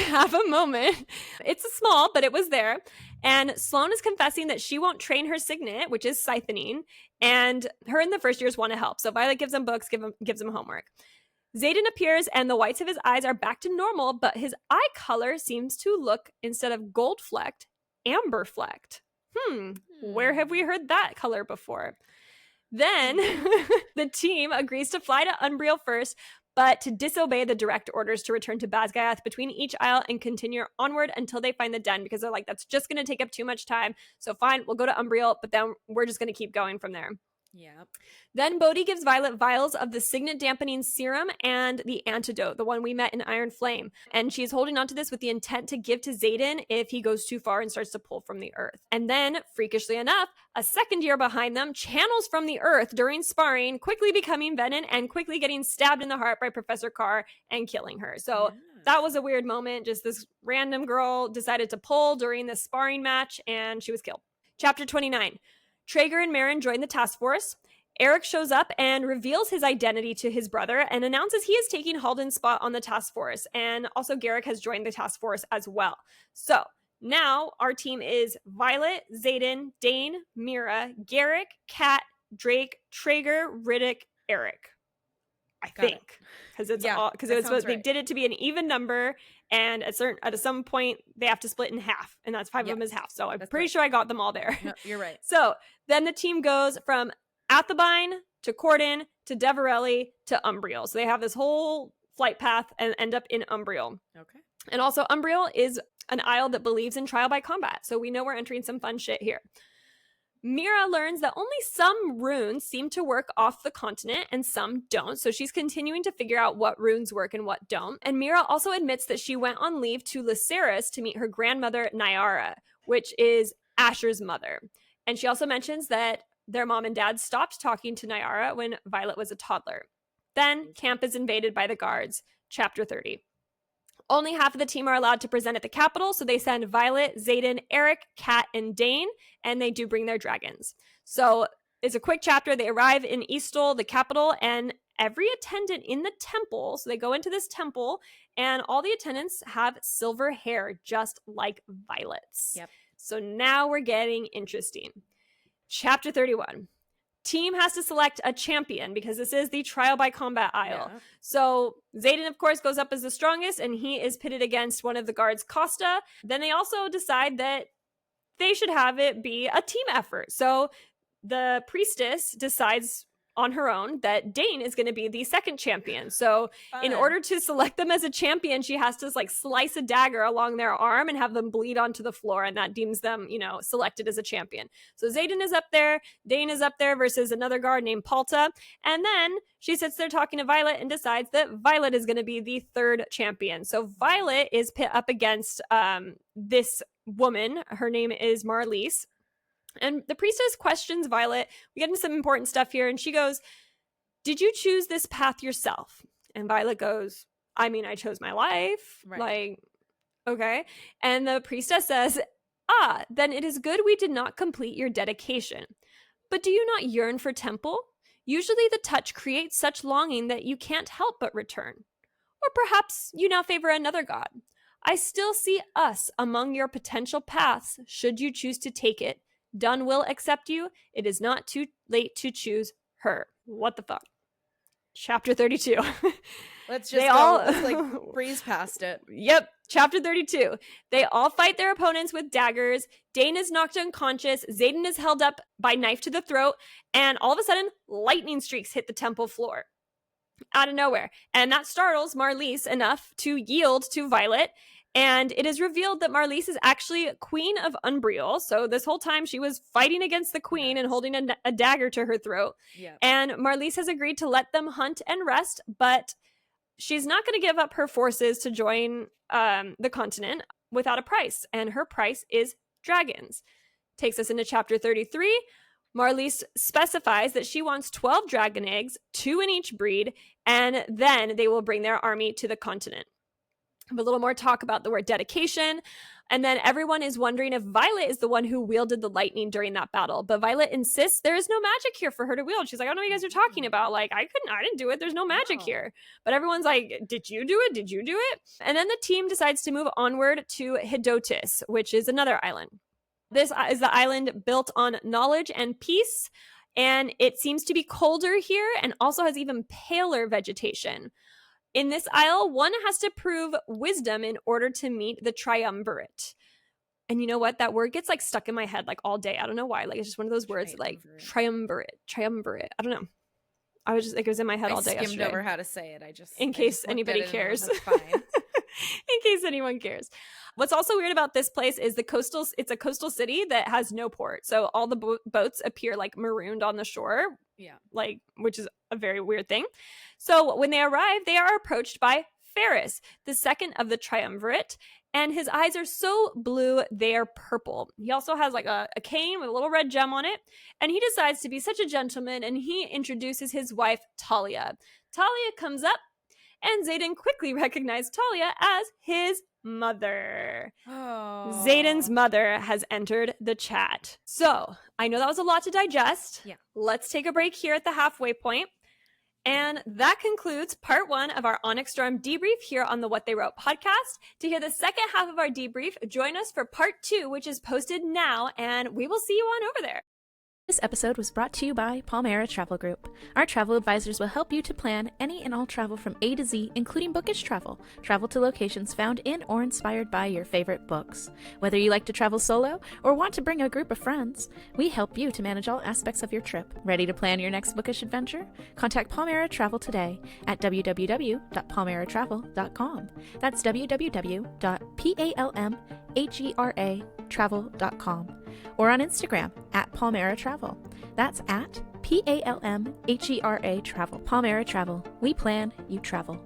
have a moment. It's small, but it was there. And Sloane is confessing that she won't train her signet, which is siphoning, and her and the first years want to help. So Violet gives them books, gives them homework. Xaden appears and the whites of his eyes are back to normal, but his eye color seems to look, instead of gold flecked, amber flecked. Where have we heard that color before? Then the team agrees to fly to Umbriel first, but to disobey the direct orders to return to Basgiath between each isle and continue onward until they find the den, because they're like, that's just going to take up too much time. So fine, we'll go to Umbriel, but then we're just going to keep going from there. Yep. Then Bodhi gives Violet vials of the signet dampening serum and the antidote, the one we met in Iron Flame. And she's holding onto this with the intent to give to Xaden if he goes too far and starts to pull from the earth. And then, freakishly enough, a second year behind them channels from the earth during sparring, quickly becoming Venom and quickly getting stabbed in the heart by Professor Carr and killing her. So that was a weird moment. Just this random girl decided to pull during this sparring match and she was killed. Chapter 29. Traeger and Marin join the task force. Eric shows up and reveals his identity to his brother and announces he is taking Halden's spot on the task force. And also Garrick has joined the task force as well. So now our team is Violet, Xaden, Dane, Mira, Garrick, Kat, Drake, Traeger, Riddick, Eric. I think. Because they did it to be an even number, and at some point they have to split in half, and that's 5 of them is half. So I'm pretty sure I got them all there. No, you're right. So then the team goes from Athabine to Corden to Deverelli to Umbriel. So they have this whole flight path and end up in Umbriel. Okay. And also Umbriel is an isle that believes in trial by combat. So we know we're entering some fun shit here. Mira learns that only some runes seem to work off the continent and some don't, so she's continuing to figure out what runes work and what don't. And Mira also admits that she went on leave to Lyceris to meet her grandmother Nyara, which is Asher's mother. And she also mentions that their mom and dad stopped talking to Nyara when Violet was a toddler. Then camp is invaded by the guards. Chapter 30. Only half of the team are allowed to present at the capital, so they send Violet, Xaden, Eric, Kat, and Dane, and they do bring their dragons. So it's a quick chapter. They arrive in Eastol, the capital, and every attendant in the temple, so they go into this temple, and all the attendants have silver hair, just like Violet's. Yep. So now we're getting interesting. Chapter 31. Team has to select a champion because this is the trial by combat isle. Yeah. So Xaden, of course, goes up as the strongest, and he is pitted against one of the guards, Costa. Then they also decide that they should have it be a team effort. So the priestess decides on her own that Dane is going to be the second champion. So in order to select them as a champion, she has to slice a dagger along their arm and have them bleed onto the floor, and that deems them, selected as a champion. So Xaden is up there, Dane is up there versus another guard named Palta, and then she sits there talking to Violet and decides that Violet is going to be the third champion. So Violet is pit up against this woman. Her name is Marlise. And the priestess questions Violet. We get into some important stuff here. And she goes, "Did you choose this path yourself?" And Violet goes, "I mean, I chose my life." Right. Okay. And the priestess says, "Then it is good we did not complete your dedication. But do you not yearn for temple? Usually the touch creates such longing that you can't help but return. Or perhaps you now favor another god. I still see us among your potential paths, should you choose to take it. Dunn will accept you. It is not too late to choose her. What the fuck? Chapter 32. Let's like breeze past it. Yep. Chapter 32. They all fight their opponents with daggers. Dane is knocked unconscious. Xaden is held up by knife to the throat. And all of a sudden, lightning streaks hit the temple floor out of nowhere. And that startles Marlise enough to yield to Violet. And it is revealed that Marlise is actually Queen of Umbriel. So this whole time she was fighting against the queen and holding a dagger to her throat. Yeah. And Marlise has agreed to let them hunt and rest, but she's not going to give up her forces to join the continent without a price. And her price is dragons. Takes us into chapter 33. Marlise specifies that she wants 12 dragon eggs, 2 in each breed, and then they will bring their army to the continent. A little more talk about the word dedication. And then everyone is wondering if Violet is the one who wielded the lightning during that battle. But Violet insists there is no magic here for her to wield. She's like, I don't know what you guys are talking about. Like, I didn't do it. There's no magic here. But everyone's like, did you do it? Did you do it? And then the team decides to move onward to Hedotis, which is another island. This is the island built on knowledge and peace. And it seems to be colder here and also has even paler vegetation. In this isle, one has to prove wisdom in order to meet the triumvirate. And you know what? That word gets like stuck in my head like all day. I don't know why. Like it's just one of those words like triumvirate. I don't know. I was just like, it was in my head all day skimmed yesterday. over how to say it. In case anybody cares. In case anyone cares. What's also weird about this place is it's a coastal city that has no port. So all the boats appear like marooned on the shore. Yeah. Like, which is a very weird thing. So when they arrive, they are approached by Ferris, the second of the triumvirate, and his eyes are so blue, they are purple. He also has like a cane with a little red gem on it, and he decides to be such a gentleman, and he introduces his wife, Talia. Talia comes up, and Xaden quickly recognized Talia as his mother. Oh. Xaden's mother has entered the chat. So, I know that was a lot to digest. Yeah. Let's take a break here at the halfway point. And that concludes part 1 of our Onyx Storm debrief here on the What They Wrote podcast. To hear the second half of our debrief, join us for part 2, which is posted now, and we will see you on over there. This episode was brought to you by Palmera Travel Group. Our travel advisors will help you to plan any and all travel from A to Z, including bookish travel. Travel to locations found in or inspired by your favorite books. Whether you like to travel solo or want to bring a group of friends, we help you to manage all aspects of your trip. Ready to plan your next bookish adventure? Contact Palmera Travel today at www.palmeratravel.com. That's www.palmeratravel.com. Or on Instagram at Palmera Travel. That's at Palmera Travel. Palmera Travel. We plan, you travel.